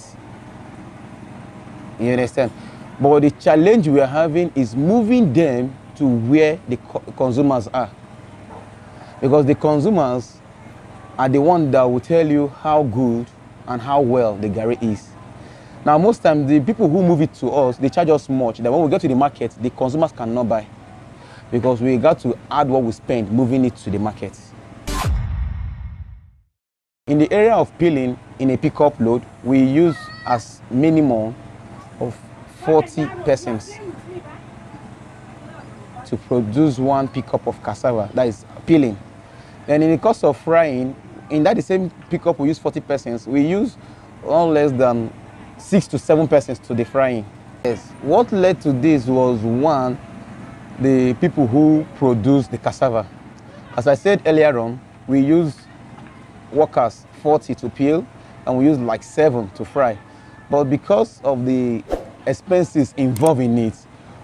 Speaker 13: You understand? But the challenge we are having is moving them to where the consumers are. Because the consumers are the ones that will tell you how good and how well the Gari is. Now, most times, the people who move it to us, they charge us much. That when we get to the market, the consumers cannot buy, because we got to add what we spend moving it to the market. In the area of peeling, in a pickup load, we use as minimum of 40 persons to produce 1 pickup of cassava, that is peeling. Then in the course of frying, in that the same pickup we use 40 persons, we use no less than 6 to 7 persons to the frying. Yes, what led to this was one, the people who produce the cassava. As I said earlier on, we use workers 40 to peel and we use like 7 to fry. But because of the expenses involved in it,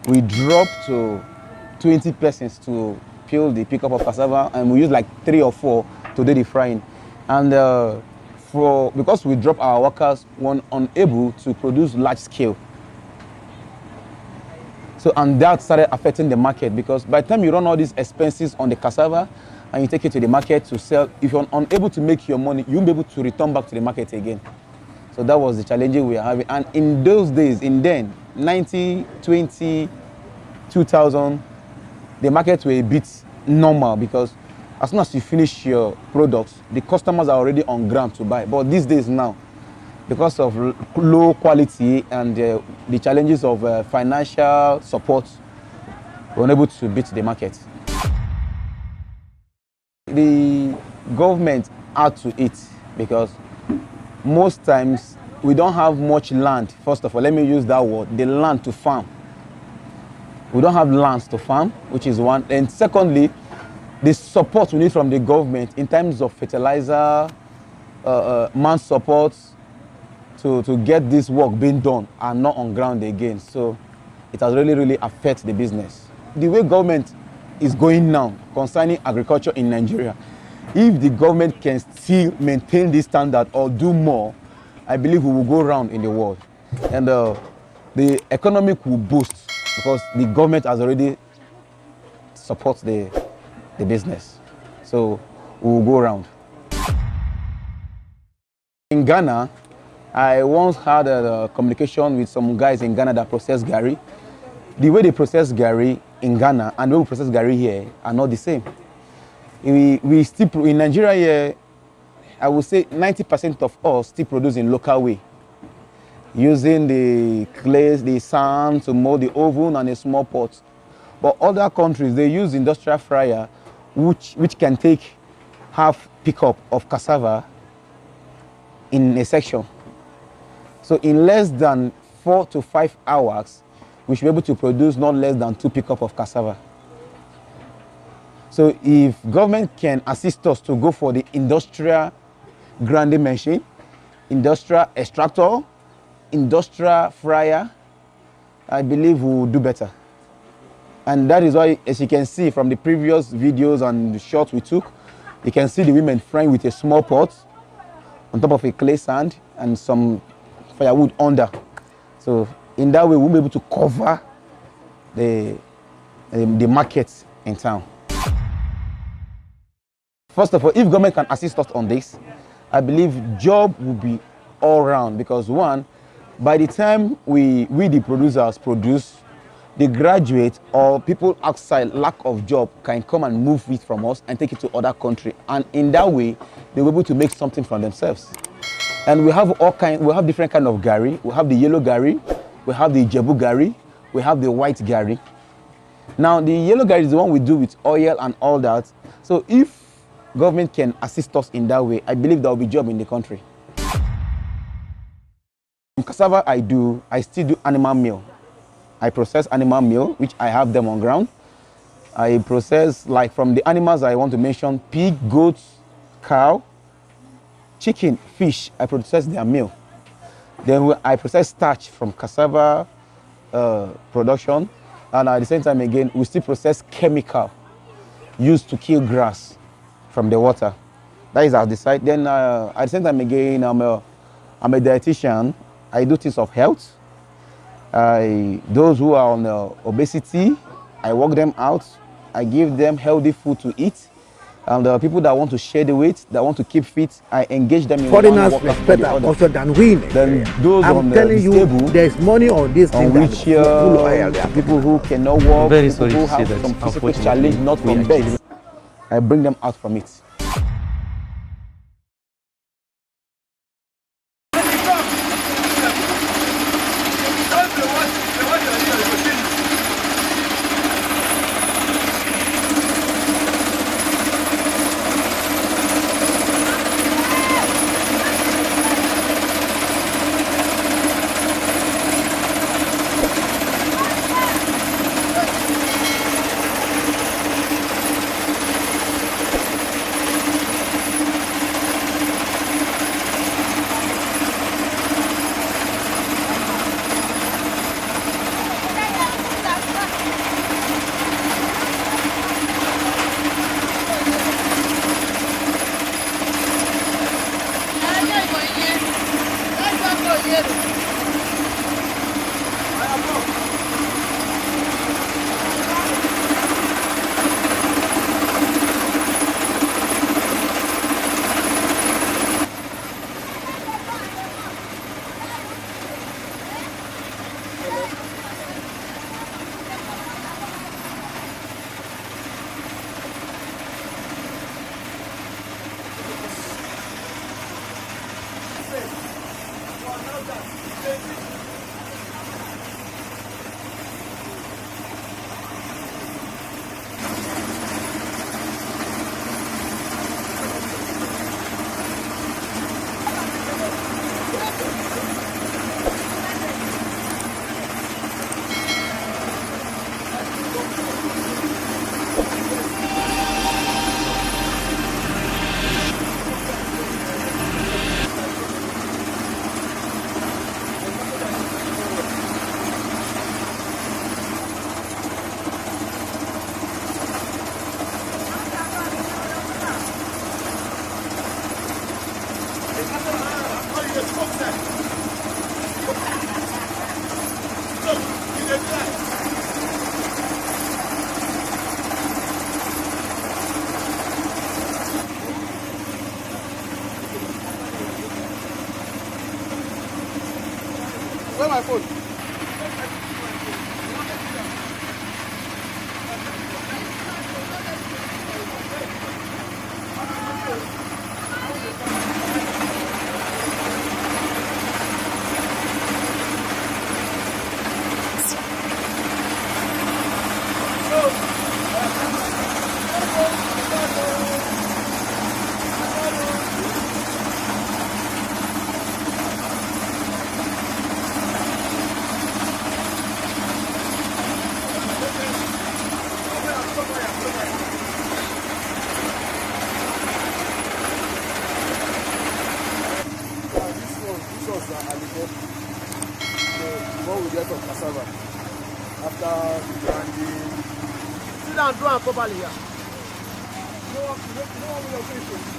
Speaker 13: we dropped to 20 persons to peel the pickup of cassava, and we use like 3 or 4 to do the frying. And because we drop our workers, we're unable to produce large scale. So, and that started affecting the market, because by the time you run all these expenses on the cassava and you take it to the market to sell, if you're unable to make your money, you won't be able to return back to the market again. So that was the challenge we were having. And in those days, in then, 90, 20, 2000, the market were a bit normal, because as soon as you finish your products, the customers are already on ground to buy. But these days now, because of low quality and the challenges of financial support, we're unable to beat the market. The government had to eat, because most times we don't have much land. First of all, let me use that word, the land to farm. We don't have lands to farm, which is one. And secondly, the support we need from the government in terms of fertilizer, man support, to get this work being done are not on ground again. So it has really affected the business. The way government is going now concerning agriculture in Nigeria, if the government can still maintain this standard or do more, I believe we will go round in the world. And the economic will boost, because the government has already supported the business. So we will go around. In Ghana, I once had a communication with some guys in Ghana that process Gary. The way they process Gary in Ghana and the way we process Gary here are not the same. We still, in Nigeria here, I would say 90% of us still produce in local way, using the clay, the sand to mold the oven and a small pot. But other countries, they use industrial fryer, which can take half pickup of cassava in a section. So in less than 4 to 5 hours, we should be able to produce not less than 2 pickup of cassava. So if government can assist us to go for the industrial grinding machine, industrial extractor, industrial fryer, I believe we will do better. And that is why, as you can see from the previous videos and the shots we took, you can see the women frying with a small pot on top of a clay sand and some firewood under. So in that way, we'll be able to cover the markets in town. First of all, if government can assist us on this, I believe job will be all round, because one, by the time we the producers produce, the graduates or people outside lack of job can come and move it from us and take it to other country, and in that way they'll be able to make something for themselves. And we have different kind of Gary. We have the yellow Gary, we have the Ijebu Gary, we have the white Gary. Now the yellow Gary is the one we do with oil and all that. So if government can assist us in that way, I believe there will be job in the country. In cassava I still do animal meal. I process animal meal, which I have them on ground. I process, like from the animals I want to mention, pig, goats, cow, chicken, fish, I process their meal. Then I process starch from cassava production, and at the same time again, we still process chemical used to kill grass from the water. That is at the side. Then at the same time again, I'm a dietitian. I do things of health. Those who are on obesity, I work them out. I give them healthy food to eat. And there are people that want to share the weight, that want to keep fit, I engage them in
Speaker 7: foreigners respect our culture than we.
Speaker 13: Then those
Speaker 7: I'm telling you, there's money on this thing.
Speaker 13: People who cannot walk, people who have some physical challenge, not from bed, I bring them out from it. Where my phone?
Speaker 9: Sit down, do and properly here.
Speaker 13: No one will finish.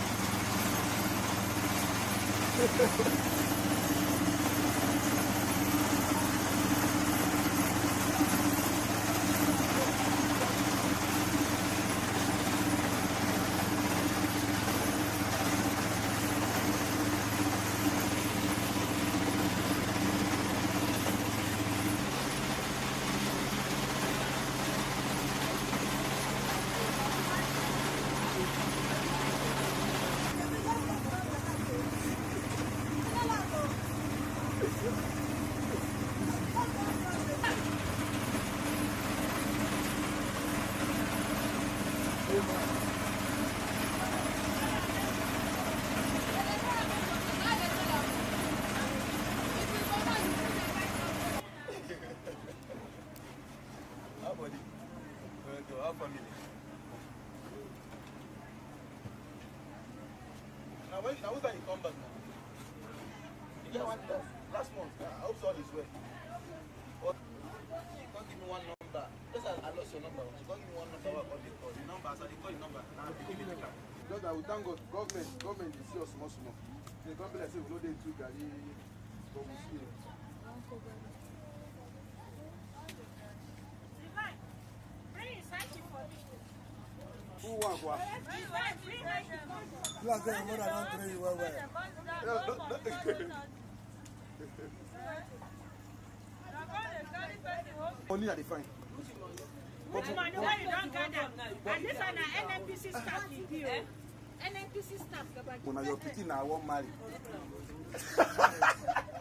Speaker 14: Now, who's that you come back now? You get one last month. I hope so all is well. But you can't give me one number. Just as I lost your number. You can't give me one number. What they call the number? So they call the number. Now give me the number.
Speaker 13: Just that we thank God. Government is see us small. The government say we know they too carry, but we see it. Who want what?
Speaker 9: You are getting more than 1 3 well.
Speaker 13: Only at the fine.
Speaker 15: Which money where you don't gather? And this one NNPC staff with you. NNPC staff.
Speaker 13: When you're pity now, I won't marry.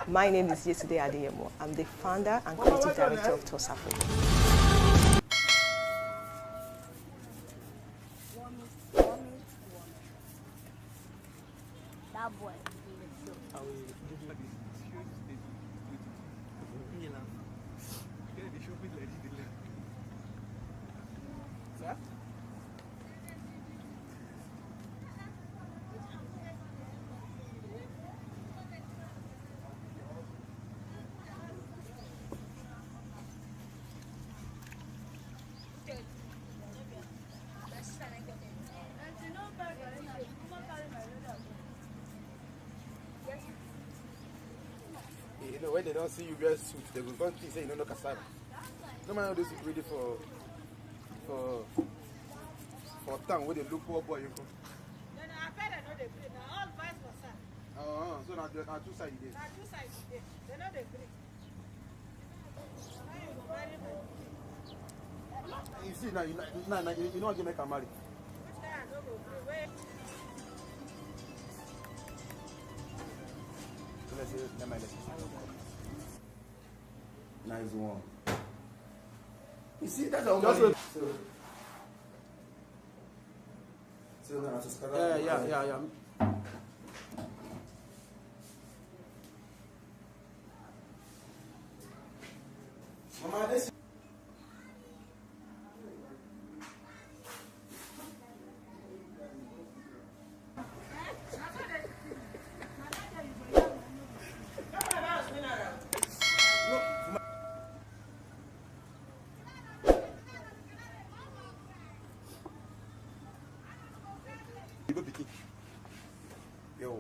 Speaker 16: My name is Yesterday Adeyemo. I'm the founder and creative director of Tosafo.
Speaker 15: That boy.
Speaker 13: Sir?
Speaker 14: You know, when they don't see you wear suit, they will come to say, you know, no cassava. No man, this is ready for town where they look poor boy. You come.
Speaker 15: No, I better know they bring. Now all vice versa.
Speaker 14: So now two sides there.
Speaker 15: Now two sides there. They know they bring.
Speaker 14: You see now, you know how to make a marry.
Speaker 15: Which guy I know go bring? Wait.
Speaker 14: So let's Nice one. You see, that's how
Speaker 6: Just
Speaker 14: much.
Speaker 6: Yeah.
Speaker 14: Mama, this. Yo,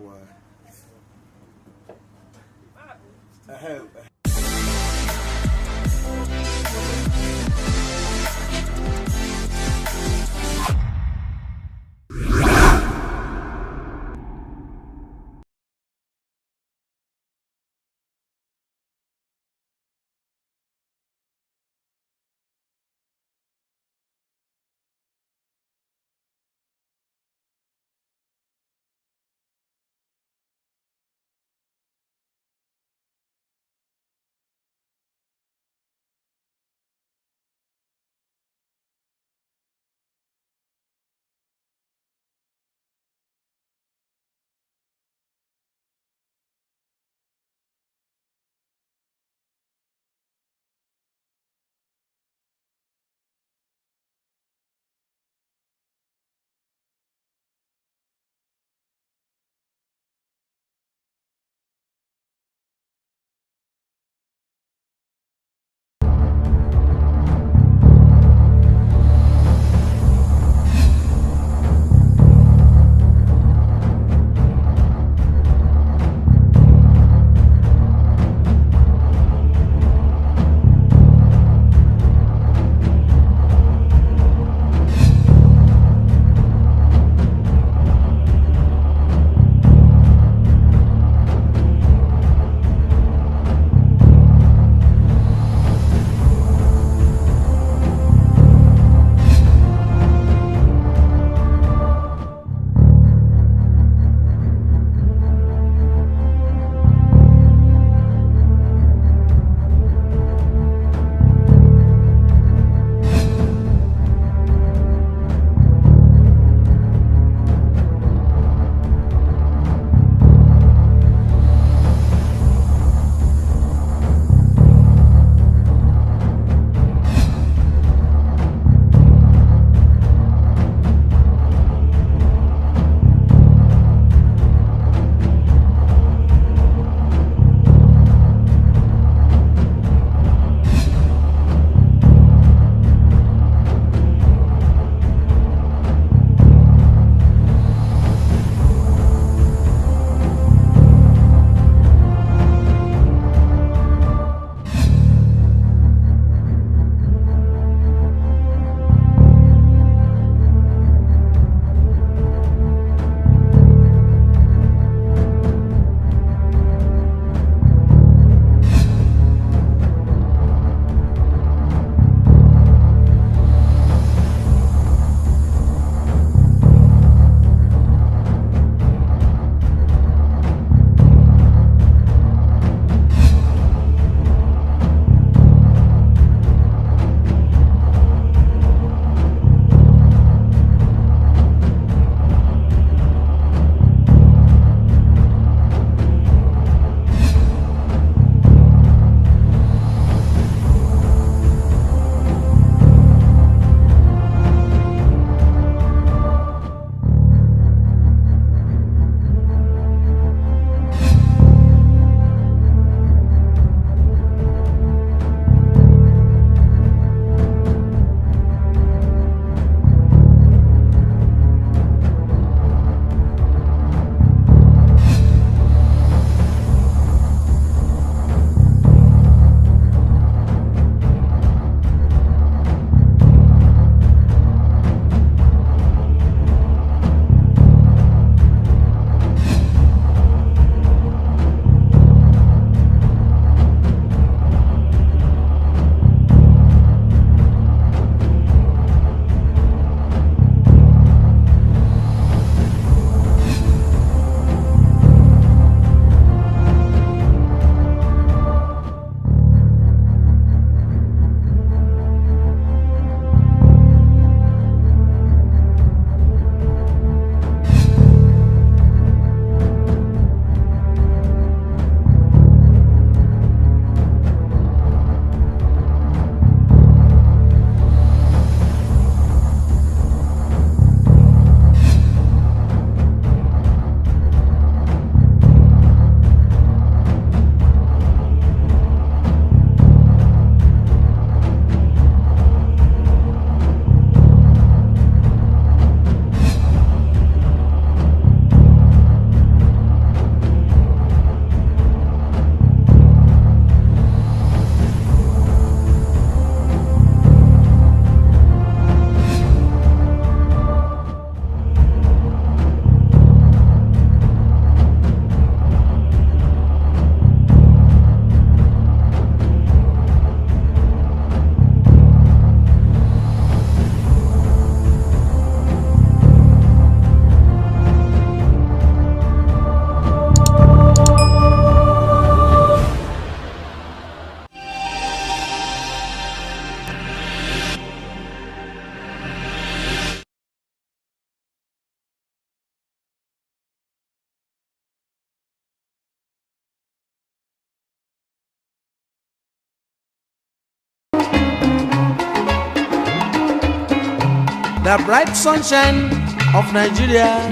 Speaker 6: The bright sunshine of Nigeria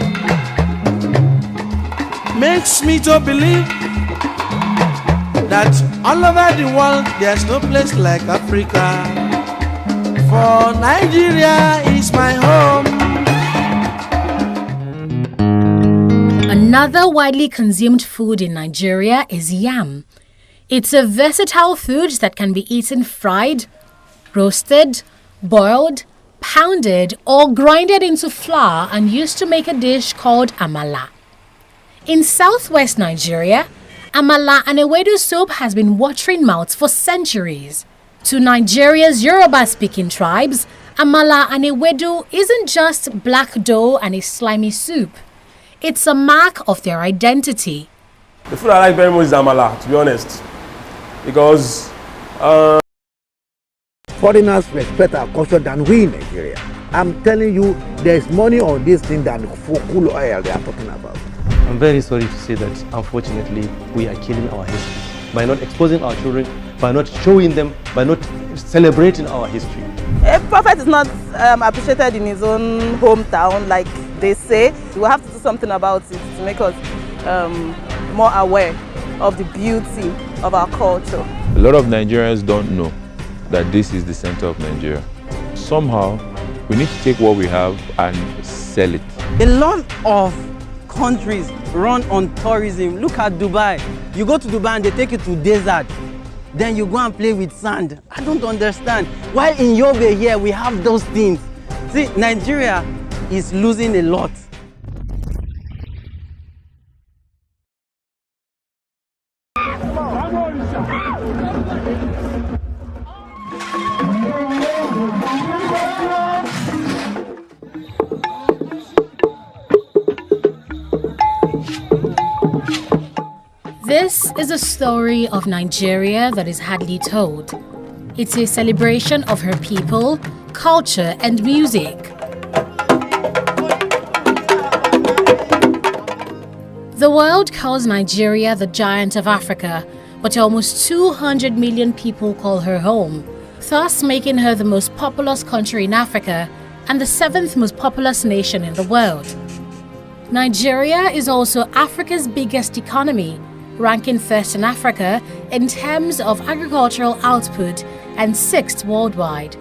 Speaker 6: makes me to believe that all over the world there's no place like Africa. For Nigeria is my home.
Speaker 21: Another widely consumed food in Nigeria is yam. It's a versatile food that can be eaten fried, roasted, boiled, pounded, or grinded into flour and used to make a dish called amala. In southwest Nigeria, amala and ewedu soup has been watering mouths for centuries. To Nigeria's Yoruba-speaking tribes, amala and ewedu isn't just black dough and a slimy soup. It's a mark of their identity.
Speaker 8: The food I like very much is amala, to be honest, because
Speaker 7: foreigners respect our culture than we in Nigeria. I'm telling you, there's money on this thing than cool oil they are talking about.
Speaker 10: I'm very sorry to say that, unfortunately, we are killing our history by not exposing our children, by not showing them, by not celebrating our history.
Speaker 17: A prophet is not appreciated in his own hometown, like they say. We have to do something about it to make us more aware of the beauty of our culture.
Speaker 18: A lot of Nigerians don't know that this is the center of Nigeria. Somehow, we need to take what we have and sell it.
Speaker 26: A lot of countries run on tourism. Look at Dubai. You go to Dubai and they take you to desert. Then you go and play with sand. I don't understand. While in Yobe here, we have those things. See, Nigeria is losing a lot.
Speaker 21: This is a story of Nigeria that is hardly told. It's a celebration of her people, culture, and music. The world calls Nigeria the giant of Africa, but almost 200 million people call her home, thus making her the most populous country in Africa and the 7th most populous nation in the world. Nigeria is also Africa's biggest economy, ranking 1st in Africa in terms of agricultural output and 6th worldwide.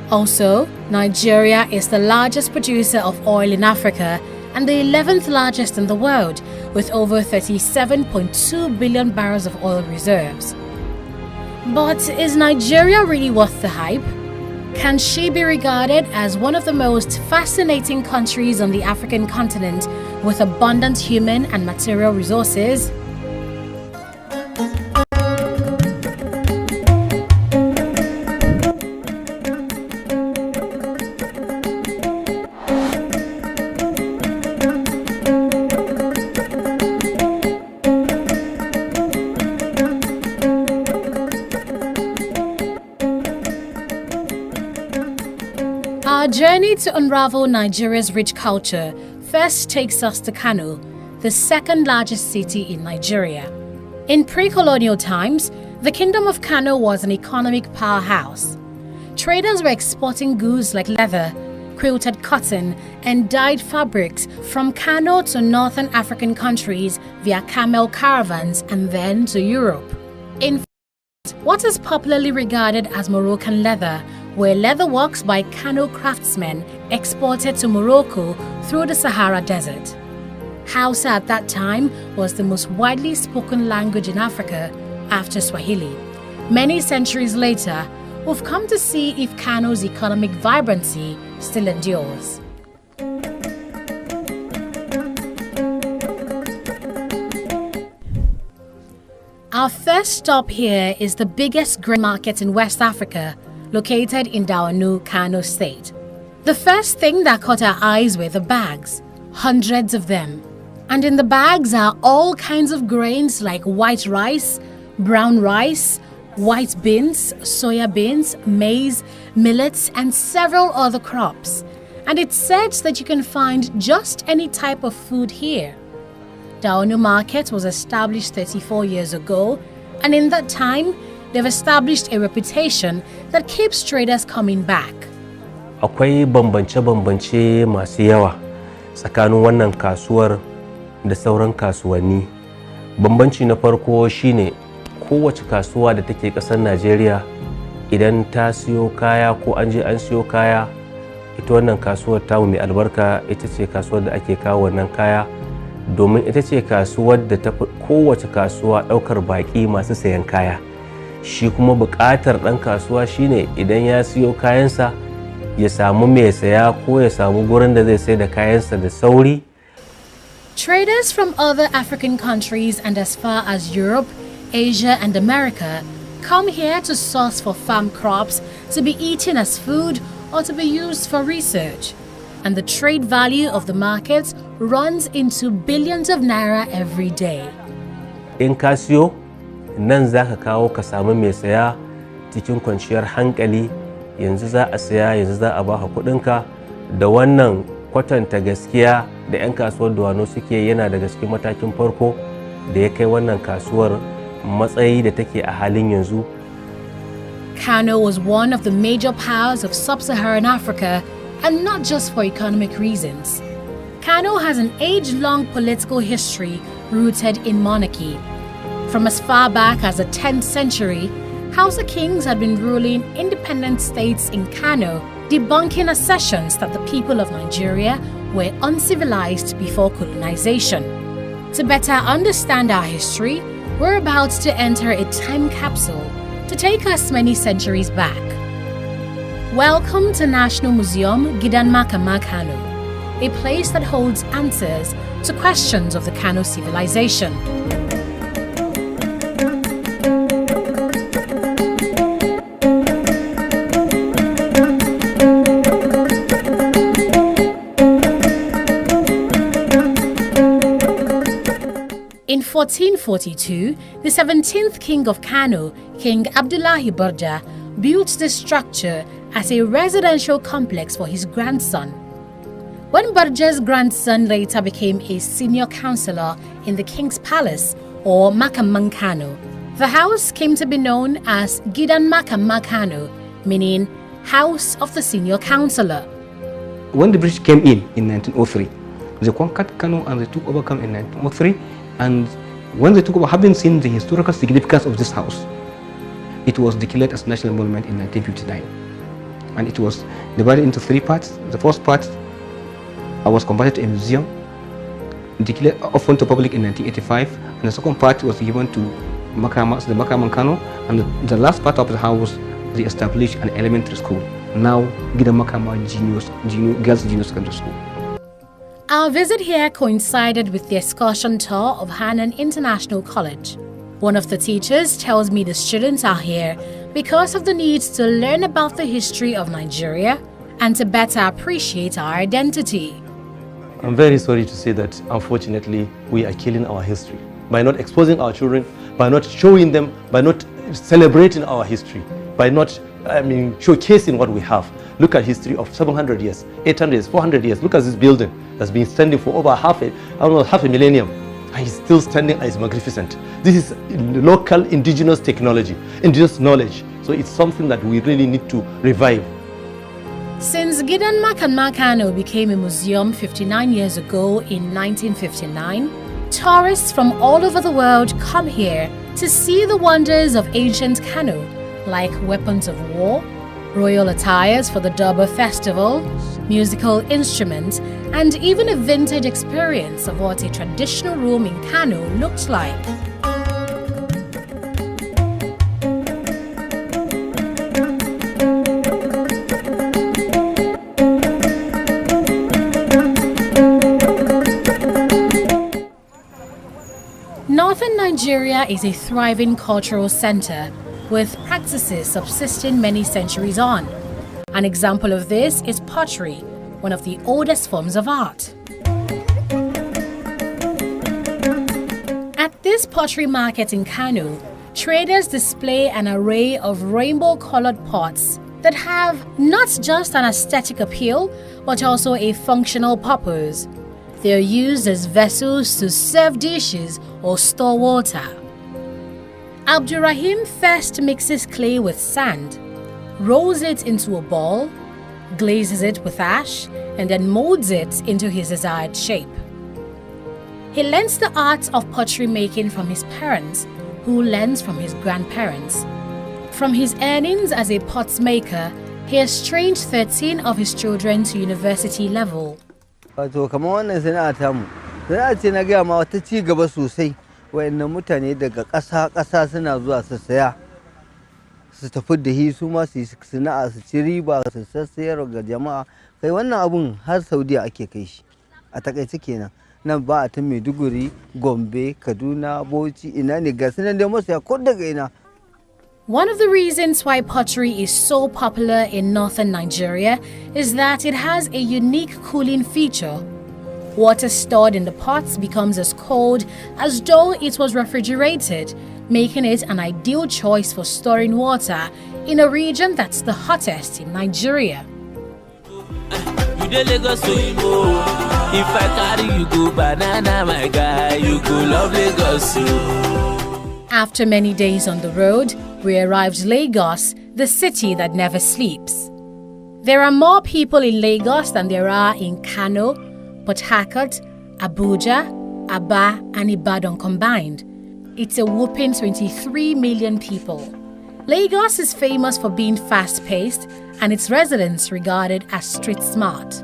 Speaker 21: Also, Nigeria is the largest producer of oil in Africa and the 11th largest in the world, with over 37.2 billion barrels of oil reserves. But is Nigeria really worth the hype? Can she be regarded as one of the most fascinating countries on the African continent with abundant human and material resources? Our journey to unravel Nigeria's rich culture first takes us to Kano, the 2nd largest city in Nigeria. In pre-colonial times, the Kingdom of Kano was an economic powerhouse. Traders were exporting goods like leather, quilted cotton, and dyed fabrics from Kano to northern African countries via camel caravans and then to Europe. In fact, what is popularly regarded as Moroccan leather were leatherworks by Kano craftsmen exported to Morocco through the Sahara Desert. Hausa at that time was the most widely spoken language in Africa after Swahili. Many centuries later, we've come to see if Kano's economic vibrancy still endures. Our first stop here is the biggest grain market in West Africa, located in Dawanau, Kano State. The first thing that caught our eyes were the bags, hundreds of them. And in the bags are all kinds of grains like white rice, brown rice, white beans, soya beans, maize, millets, and several other crops. And it's said that you can find just any type of food here. Dawanau Market was established 34 years ago, and in that time, they've established a reputation that keeps traders coming back.
Speaker 2: akwai bambance-bambance masu yawa tsakanin wannan kasuwar da sauran kasuwanni. Bambanci na farko shine kowace kasuwa da take ƙasar Najeriya idan ta siyo kaya ko an je an siyo kaya, ita wannan kasuwar tamu mai albarka ita ce kasuwar da ake kawo wannan kaya, domin ita ce kasuwar da ta fi kowace kasuwa ɗaukar baƙi masu sayan kaya. Shi kuma buƙatar ɗan kasuwa shine idan ya siyo kayansa ya samu mai saya ko ya samu gurin da zai sai da kayansa da sauri.
Speaker 21: Traders from other African countries and as far as Europe, Asia and America come here to source for farm crops to be eaten as food or to be used for research. And the trade value of the markets runs into billions of naira every day.
Speaker 2: In ka siyo, nan za ka kawo ka samu mai saya cikin kwanciyar hankali, yanzu za a saya, yanzu za a baka kuɗinka. Da wannan kwatanta gaskiya da 'yan kasuwar Dawanau suke yana daga cikin matakin farko da ya kai wannan kasuwar matsayi da take a halin yanzu.
Speaker 21: Kano was one of the major powers of sub-Saharan Africa, and not just for economic reasons. Kano has an age-long political history rooted in monarchy. From as far back as the 10th century, Hausa kings had been ruling independent states in Kano, debunking assertions that the people of Nigeria were uncivilized before colonization. To better understand our history, we're about to enter a time capsule to take us many centuries back. Welcome to National Museum Gidan Makama Kano, a place that holds answers to questions of the Kano civilization. In 1442, the 17th king of Kano, King Abdullahi Barja, built this structure as a residential complex for his grandson. When Barja's grandson later became a senior councillor in the king's palace, or Makamang Kano, the house came to be known as Gidan Makama Kano, meaning House of the Senior Councillor.
Speaker 3: When the British came in 1903, they conquered Kano and they took over Kano in 1903. And when they took over, having seen the historical significance of this house, it was declared as national monument in 1959. And it was divided into 3 parts. The first part was converted to a museum, declared open to public in 1985. And the second part was given to the Makamang Kano. And the last part of the house, they established an elementary school, now Gidan Makama Girls Junior Secondary School.
Speaker 21: Our visit here coincided with the excursion tour of Hanan International College. One of the teachers tells me the students are here because of the need to learn about the history of Nigeria and to better appreciate our identity.
Speaker 10: I'm very sorry to say that, unfortunately, we are killing our history by not exposing our children, by not showing them, by not celebrating our history, by not, showcasing what we have. Look at history of 700 years, 800 years, 400 years. Look at this building that's been standing for over half a millennium. And it's still standing and it's magnificent. This is local indigenous technology, indigenous knowledge. So it's something that we really need to revive.
Speaker 21: Since Gidan Makama Kano became a museum 59 years ago in 1959, tourists from all over the world come here to see the wonders of ancient Kano, like weapons of war, royal attires for the Durbar festival, musical instruments, and even a vintage experience of what a traditional room in Kano looked like. Northern Nigeria is a thriving cultural center with practices subsisting many centuries on. An example of this is pottery, one of the oldest forms of art. At this pottery market in Kano, traders display an array of rainbow-colored pots that have not just an aesthetic appeal, but also a functional purpose. They are used as vessels to serve dishes or store water. Abdurrahim first mixes clay with sand, rolls it into a ball, glazes it with ash, and then molds it into his desired shape. He learns the art of pottery making from his parents, who learns from his grandparents. From his earnings as a pots maker, he has trained 13 of his children to university level.
Speaker 1: Wato kamar wannan sana'a tamu, sana'a ce na gaya ma wata ci gaba sosai, wayannan mutane daga ƙasa suna zuwa su saya, su tafi da shi su ma su yi sana'a su ci riba su sassayar ga jama'a. Kai wannan abun har Saudiya ake kai shi. A takaice kenan. Nan ba a ta Maiduguri, Gombe, Kaduna, Bauchi, ina ne ga sunan da masaya ko daga ina.
Speaker 21: One of the reasons why pottery is so popular in northern Nigeria is that it has a unique cooling feature. Water stored in the pots becomes as cold as though it was refrigerated, making it an ideal choice for storing water in a region that's the hottest in Nigeria.
Speaker 4: If I carry you go banana, my guy, you go love Lagos.
Speaker 21: After many days on the road, we arrived Lagos, the city that never sleeps. There are more people in Lagos than there are in Kano, Port Harcourt, Abuja, Aba, and Ibadan combined. It's a whopping 23 million people. Lagos is famous for being fast-paced and its residents regarded as street smart.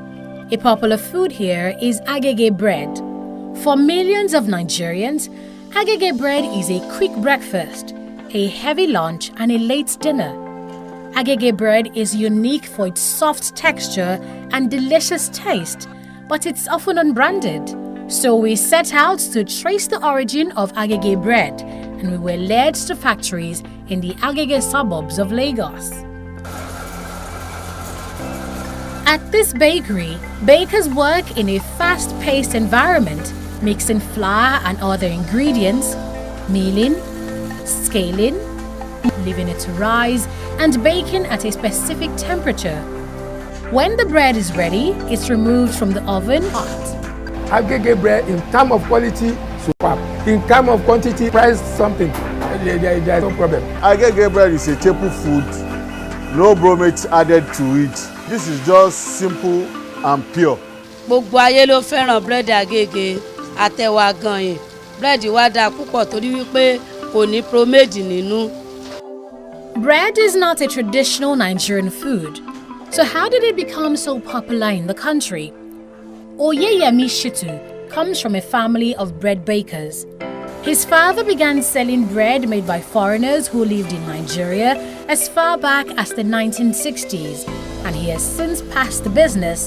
Speaker 21: A popular food here is agege bread. For millions of Nigerians, agege bread is a quick breakfast, a heavy lunch, and a late dinner. Agege bread is unique for its soft texture and delicious taste, but it's often unbranded. So we set out to trace the origin of agege bread, and we were led to factories in the Agege suburbs of Lagos. At this bakery, bakers work in a fast-paced environment, mixing flour and other ingredients, milling, scaling, leaving it to rise, and baking at a specific temperature. When the bread is ready, it's removed from the oven hot.
Speaker 19: Agege bread, in terms of quality, superb. In terms of quantity, price something. There's no problem.
Speaker 23: Agege bread is a staple food. No bromate added to it. This is just simple and pure.
Speaker 24: Gbogbo ayé ló fẹ́ràn búrẹ́dì Agege àtẹ̀wà gan-an. Búrẹ́dì wa dáa púpọ̀ torí wípé kò ní bromate nínú.
Speaker 21: Bread is not a traditional Nigerian food. So how did it become so popular in the country? Oyeyemi Shitu comes from a family of bread bakers. His father began selling bread made by foreigners who lived in Nigeria as far back as the 1960s, and he has since passed the business